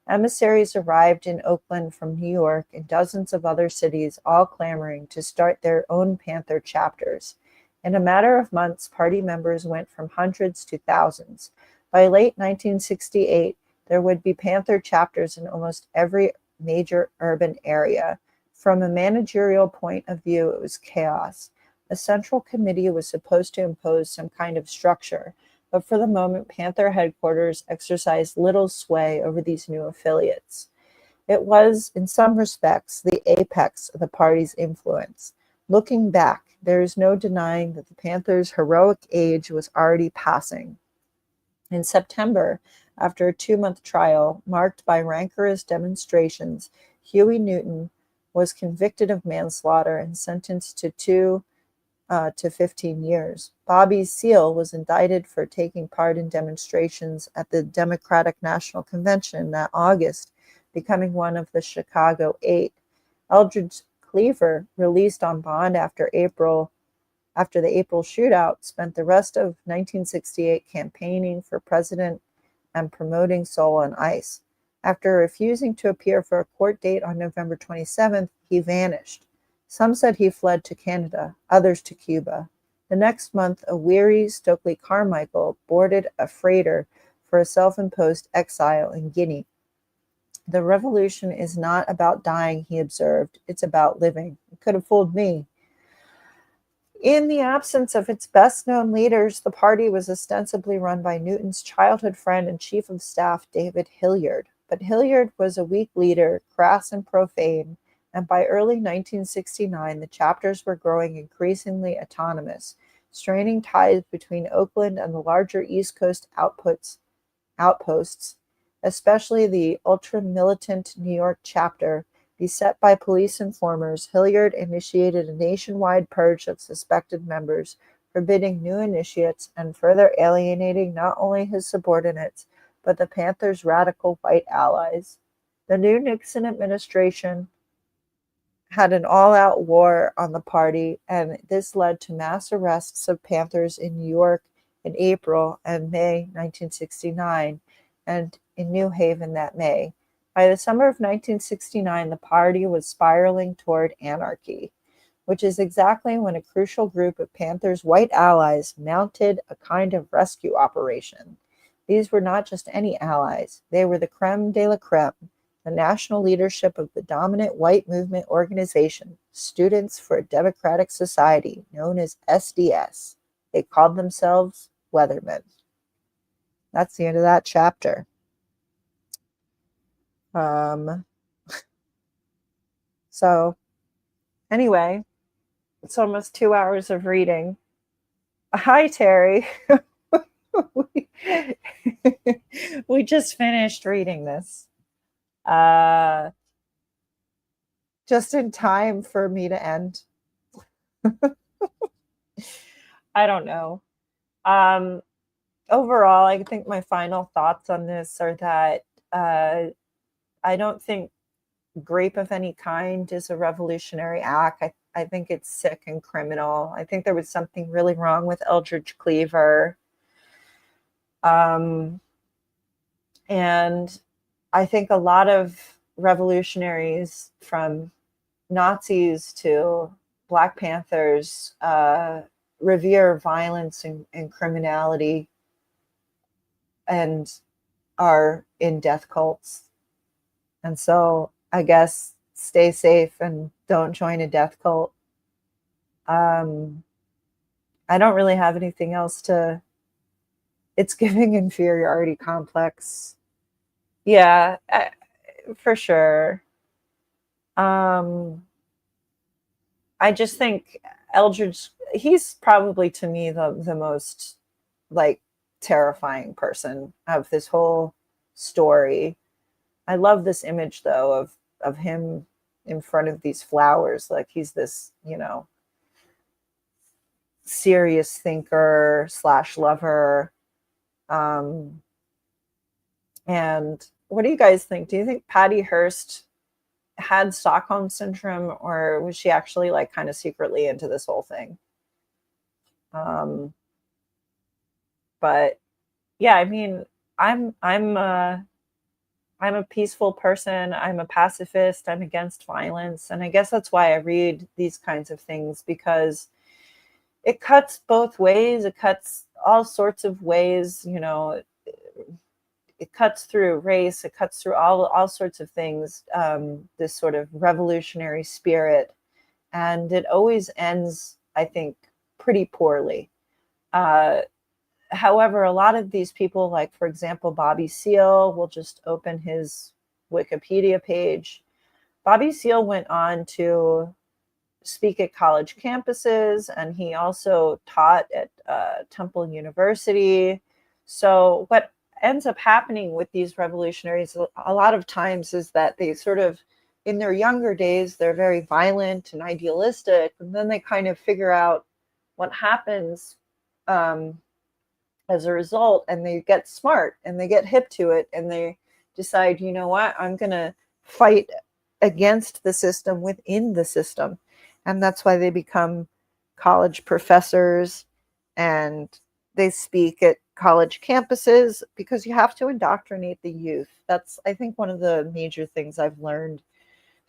Emissaries arrived in Oakland from New York and dozens of other cities, all clamoring to start their own Panther chapters. In a matter of months, party members went from hundreds to thousands. By late 1968, there would be Panther chapters in almost every major urban area. From a managerial point of view, it was chaos. A central committee was supposed to impose some kind of structure, but for the moment, Panther headquarters exercised little sway over these new affiliates. It was, in some respects, the apex of the party's influence. Looking back, there is no denying that the Panthers' heroic age was already passing. In September, after a 2-month trial marked by rancorous demonstrations, Huey Newton was convicted of manslaughter and sentenced to 2 to 15 years. Bobby Seale was indicted for taking part in demonstrations at the Democratic National Convention that August, becoming one of the Chicago Eight. Eldridge Cleaver, released on bond after the April shootout, spent the rest of 1968 campaigning for president and promoting Soul on Ice. After refusing to appear for a court date on November 27th, he vanished. Some said he fled to Canada, others to Cuba. The next month, a weary Stokely Carmichael boarded a freighter for a self-imposed exile in Guinea. The revolution is not about dying, he observed. It's about living. It could have fooled me. In the absence of its best-known leaders, the party was ostensibly run by Newton's childhood friend and chief of staff, David Hilliard. But Hilliard was a weak leader, crass and profane, and by early 1969, the chapters were growing increasingly autonomous, straining ties between Oakland and the larger East Coast outposts, especially the ultra-militant New York chapter. Beset by police informers, Hilliard initiated a nationwide purge of suspected members, forbidding new initiates and further alienating not only his subordinates, but the Panthers' radical white allies. The new Nixon administration had an all-out war on the party, and this led to mass arrests of Panthers in New York in April and May 1969, and in New Haven that May. By the summer of 1969, the party was spiraling toward anarchy, which is exactly when a crucial group of Panthers' white allies mounted a kind of rescue operation. These were not just any allies. They were the creme de la creme, the national leadership of the dominant white movement organization, Students for a Democratic Society, known as SDS. They called themselves Weathermen. That's the end of that chapter. So anyway, it's almost 2 hours of reading. Hi, Terry. We just finished reading this. Just in time for me to end. I don't know. Overall, I think my final thoughts on this are that I don't think grape of any kind is a revolutionary act. I think it's sick and criminal. I think there was something really wrong with Eldridge Cleaver. And I think a lot of revolutionaries, from Nazis to Black Panthers, revere violence and criminality and are in death cults. And so I guess stay safe and don't join a death cult. I don't really have anything else to It's giving inferiority complex. Yeah, for sure. I just think Eldridge, he's probably to me the most like terrifying person of this whole story. I love this image though of him in front of these flowers, like he's this, serious thinker slash lover. Um, and what do you guys think? Do you think Patty Hearst had Stockholm syndrome, or was she actually like kind of secretly into this whole thing? But yeah, I mean, I'm a peaceful person. I'm a pacifist. I'm against violence, and I guess that's why I read these kinds of things, because it cuts both ways. It cuts all sorts of ways. It cuts through race. It cuts through all sorts of things. This sort of revolutionary spirit, and it always ends, I think, pretty poorly. Uh, However, a lot of these people, like for example, Bobby Seale, will just open his Wikipedia page. Bobby Seale went on to speak at college campuses, and he also taught at Temple University. So what ends up happening with these revolutionaries a lot of times is that they sort of, in their younger days, they're very violent and idealistic, and then they kind of figure out what happens as a result, and they get smart and they get hip to it, and they decide, you know what, I'm going to fight against the system within the system. And that's why they become college professors and they speak at college campuses, because you have to indoctrinate the youth. That's, I think, one of the major things I've learned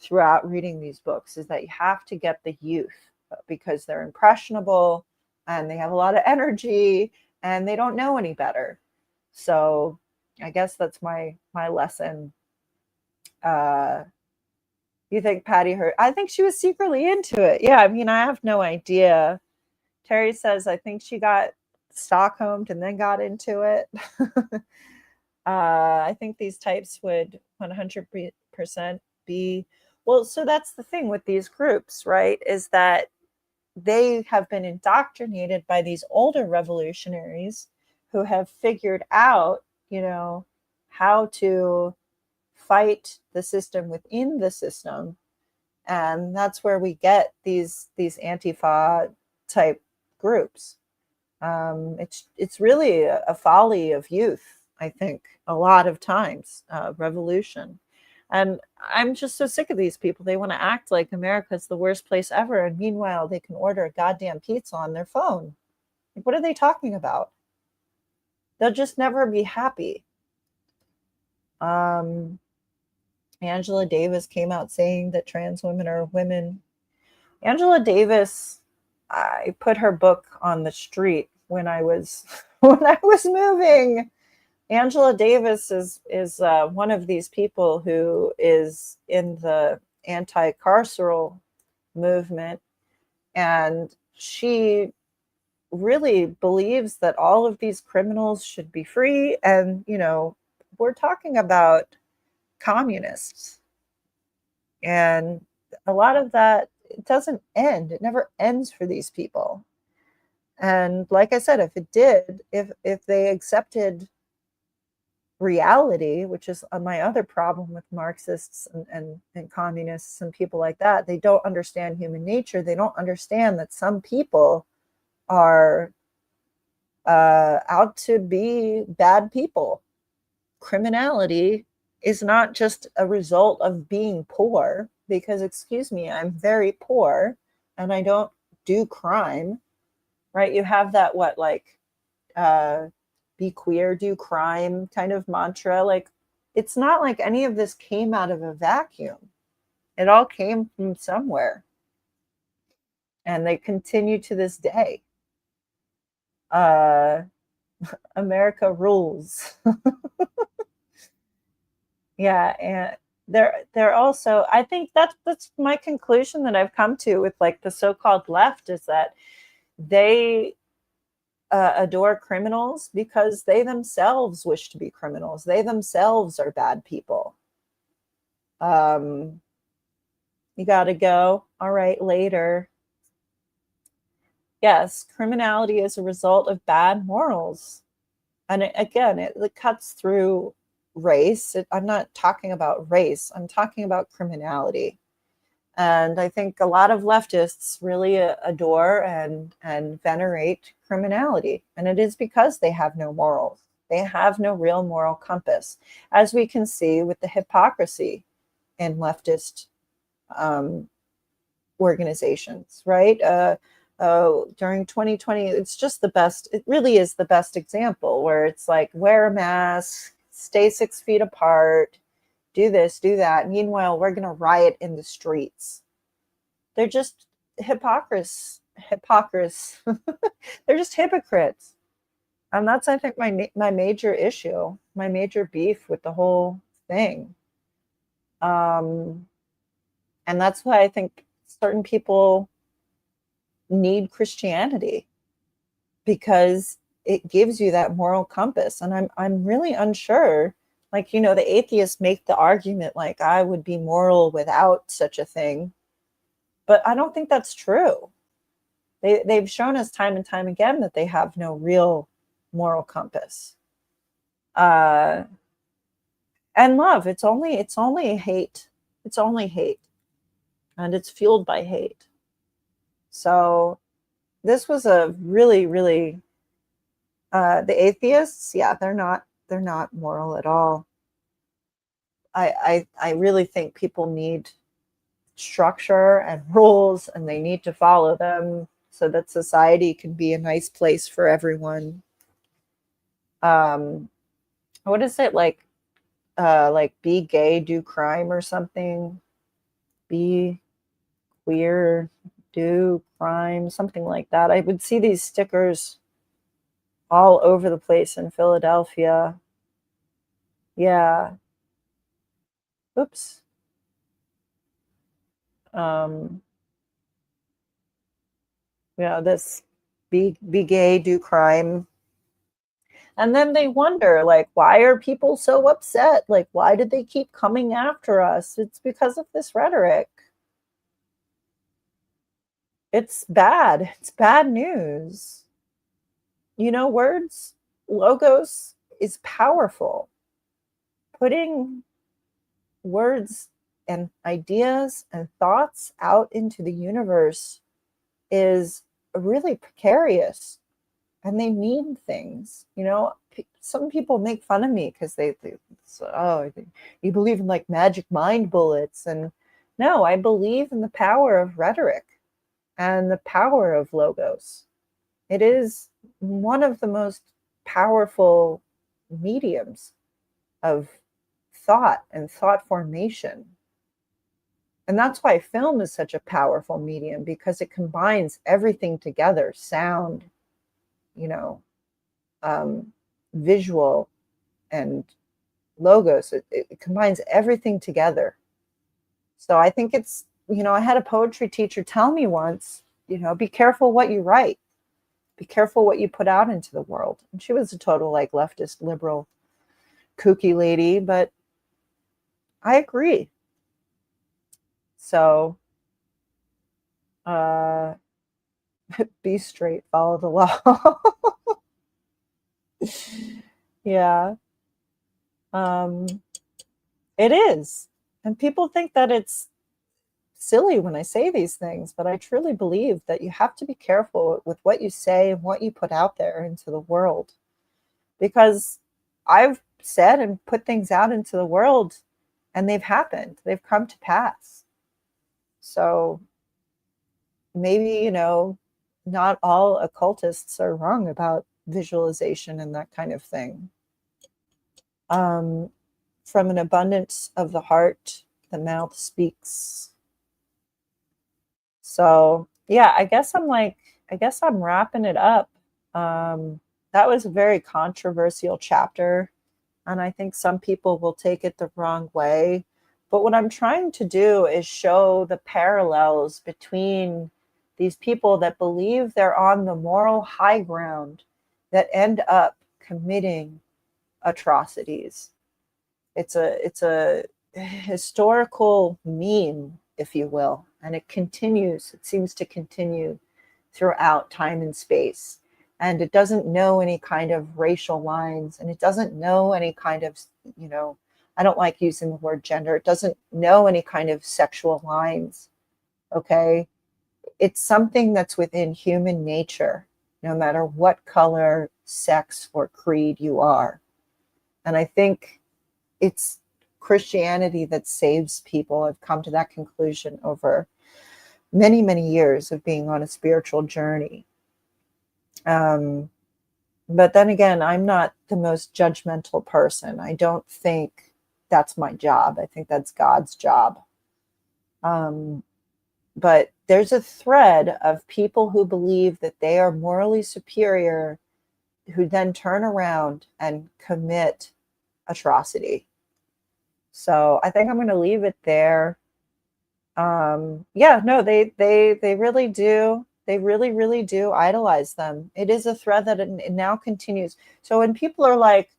throughout reading these books, is that you have to get the youth, because they're impressionable and they have a lot of energy and they don't know any better. So I guess that's my lesson. You think Patty Hearst? I think she was secretly into it. Yeah, I mean, I have no idea. Terry says, I think she got Stockholmed and then got into it. I think these types would 100% be, well, so that's the thing with these groups, right? Is that they have been indoctrinated by these older revolutionaries who have figured out, how to fight the system within the system. And that's where we get these Antifa type groups. It's really a folly of youth, I think, a lot of times, revolution. And I'm just so sick of these people. They want to act like America's the worst place ever. And meanwhile, they can order a goddamn pizza on their phone. Like, what are they talking about? They'll just never be happy. Angela Davis came out saying that trans women are women. Angela Davis, I put her book on the street when I was moving. Angela Davis is one of these people who is in the anti-carceral movement, and she really believes that all of these criminals should be free. And we're talking about communists, and a lot of that, it doesn't end. It never ends for these people. And like I said, if it did, if they accepted reality, which is my other problem with Marxists and communists and people like that, they don't understand human nature. They don't understand that some people are out to be bad people. Criminality is not just a result of being poor, because, excuse me, I'm very poor and I don't do crime, right? You have that, be queer, do crime kind of mantra. Like, it's not like any of this came out of a vacuum. It all came from somewhere. And they continue to this day. America rules. Yeah, and they're also, I think that's my conclusion that I've come to with like the so-called left, is that they adore criminals because they themselves wish to be criminals. They themselves are bad people. You gotta go. All right, later. Yes, criminality is a result of bad morals. And it cuts through race. I'm not talking about race, I'm talking about criminality. And I think a lot of leftists really adore and venerate criminality. And it is because they have no morals. They have no real moral compass, as we can see with the hypocrisy in leftist organizations, right? During 2020, it's just the best. It really is the best example where it's like, wear a mask, stay 6 feet apart, do this, do that. Meanwhile, we're going to riot in the streets. They're just hypocrites. They're just hypocrites. And that's, I think, my major issue, my major beef with the whole thing. And that's why I think certain people need Christianity, because it gives you that moral compass. And I'm really unsure. Like, the atheists make the argument like, I would be moral without such a thing. But I don't think that's true. They've shown us time and time again that they have no real moral compass. And love, it's only hate. It's only hate. And it's fueled by hate. So this was a really, really, the atheists, yeah, they're not moral at all. I really think people need structure and rules, and they need to follow them so that society can be a nice place for everyone. What is it, like be gay, do crime, or something? Be queer, do crime, something like that. I would see these stickers all over the place in Philadelphia. Yeah. Oops. This be gay, do crime. And then they wonder, like, why are people so upset? Like, why did they keep coming after us? It's because of this rhetoric. It's bad. It's bad news. Words, logos is powerful. Putting words and ideas and thoughts out into the universe is really precarious, and they mean things. Some people make fun of me because they you believe in like magic mind bullets. And no, I believe in the power of rhetoric and the power of logos. It is one of the most powerful mediums of thought and thought formation. And that's why film is such a powerful medium, because it combines everything together: sound, visual, and logos. It combines everything together. So I think it's, I had a poetry teacher tell me once, be careful what you write. Be careful what you put out into the world. And she was a total like leftist, liberal, kooky lady, but I agree. So be straight, follow the law. Yeah. It is. And people think that it's silly when I say these things, but I truly believe that you have to be careful with what you say and what you put out there into the world. Because I've said and put things out into the world, and they've happened. They've come to pass. So maybe, not all occultists are wrong about visualization and that kind of thing. From an abundance of the heart, the mouth speaks. So yeah, I guess I'm wrapping it up. That was a very controversial chapter, and I think some people will take it the wrong way. But what I'm trying to do is show the parallels between these people that believe they're on the moral high ground that end up committing atrocities. It's a historical meme, if you will, and it continues. It seems to continue throughout time and space. And it doesn't know any kind of racial lines, and it doesn't know any kind of, I don't like using the word gender. It doesn't know any kind of sexual lines. Okay. It's something that's within human nature, no matter what color, sex, or creed you are. And I think it's Christianity that saves people. I've come to that conclusion over many, many years of being on a spiritual journey. But then again, I'm not the most judgmental person. I don't think that's my job. I think that's God's job. But there's a thread of people who believe that they are morally superior, who then turn around and commit atrocity. So I think I'm going to leave it there. Yeah, no, they really do. They really, really do idolize them. It is a thread that it now continues. So when people are like,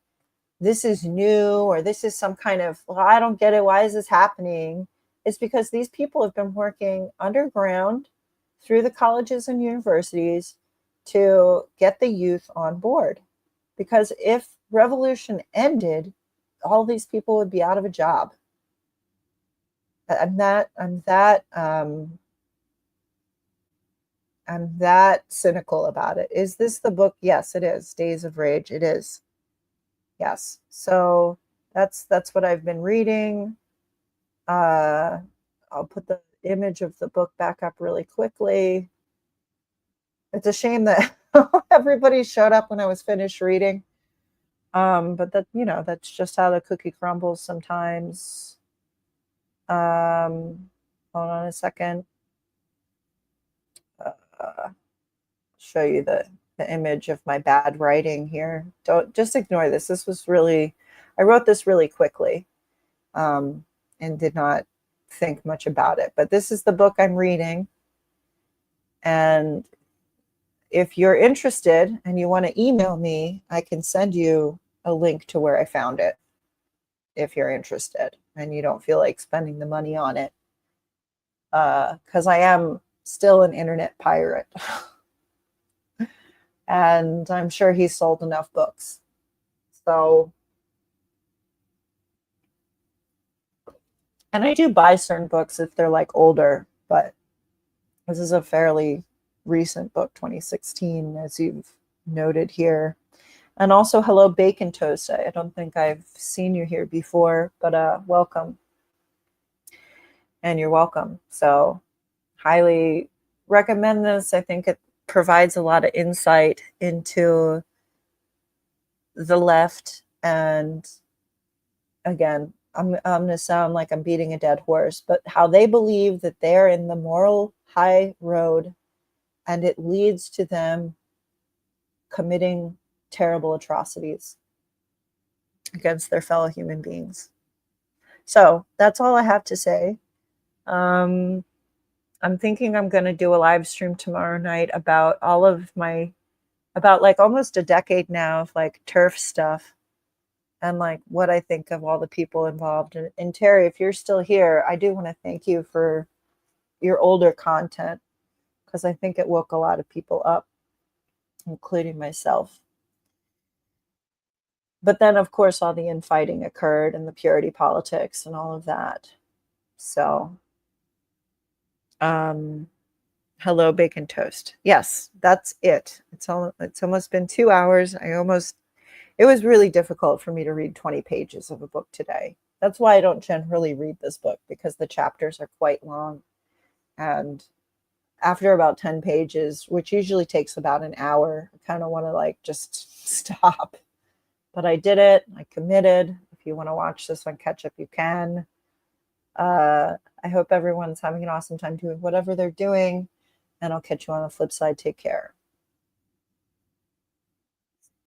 this is new, or this is some kind of, well, I don't get it, why is this happening? It's because these people have been working underground through the colleges and universities to get the youth on board. Because if revolution ended, all these people would be out of a job. I'm that cynical about it. Is this the book? Yes, it is. Days of Rage. It is. Yes. So that's what I've been reading. I'll put the image of the book back up really quickly. It's a shame that everybody showed up when I was finished reading. But that's just how the cookie crumbles sometimes. Hold on a second. Show you the image of my bad writing here. Don't just ignore this. I wrote this really quickly, and did not think much about it. But this is the book I'm reading. And if you're interested and you want to email me, I can send you a link to where I found it if you're interested and you don't feel like spending the money on it. Because I am still an internet pirate. And I'm sure he sold enough books. So, and I do buy certain books if they're like older, but this is a fairly recent book, 2016, as you've noted here. And also, hello, Bacon Toast. I don't think I've seen you here before, but welcome. And you're welcome. So, highly recommend this. I think it provides a lot of insight into the left. And again, I'm going to sound like I'm beating a dead horse, but how they believe that they're in the moral high road, and it leads to them committing terrible atrocities against their fellow human beings. So that's all I have to say. I'm thinking I'm going to do a live stream tomorrow night about about like almost a decade now of like turf stuff, and like what I think of all the people involved. And Terry, if you're still here, I do want to thank you for your older content, because I think it woke a lot of people up, including myself. But then, of course, all the infighting occurred and the purity politics and all of that. So, hello, Bacon Toast. Yes, that's it. It's almost been 2 hours. It was really difficult for me to read 20 pages of a book today. That's why I don't generally read this book, because the chapters are quite long. And after about 10 pages, which usually takes about an hour, I kind of want to like just stop. But I did it. I committed. If you want to watch this on catch up, you can. I hope everyone's having an awesome time doing whatever they're doing. And I'll catch you on the flip side. Take care.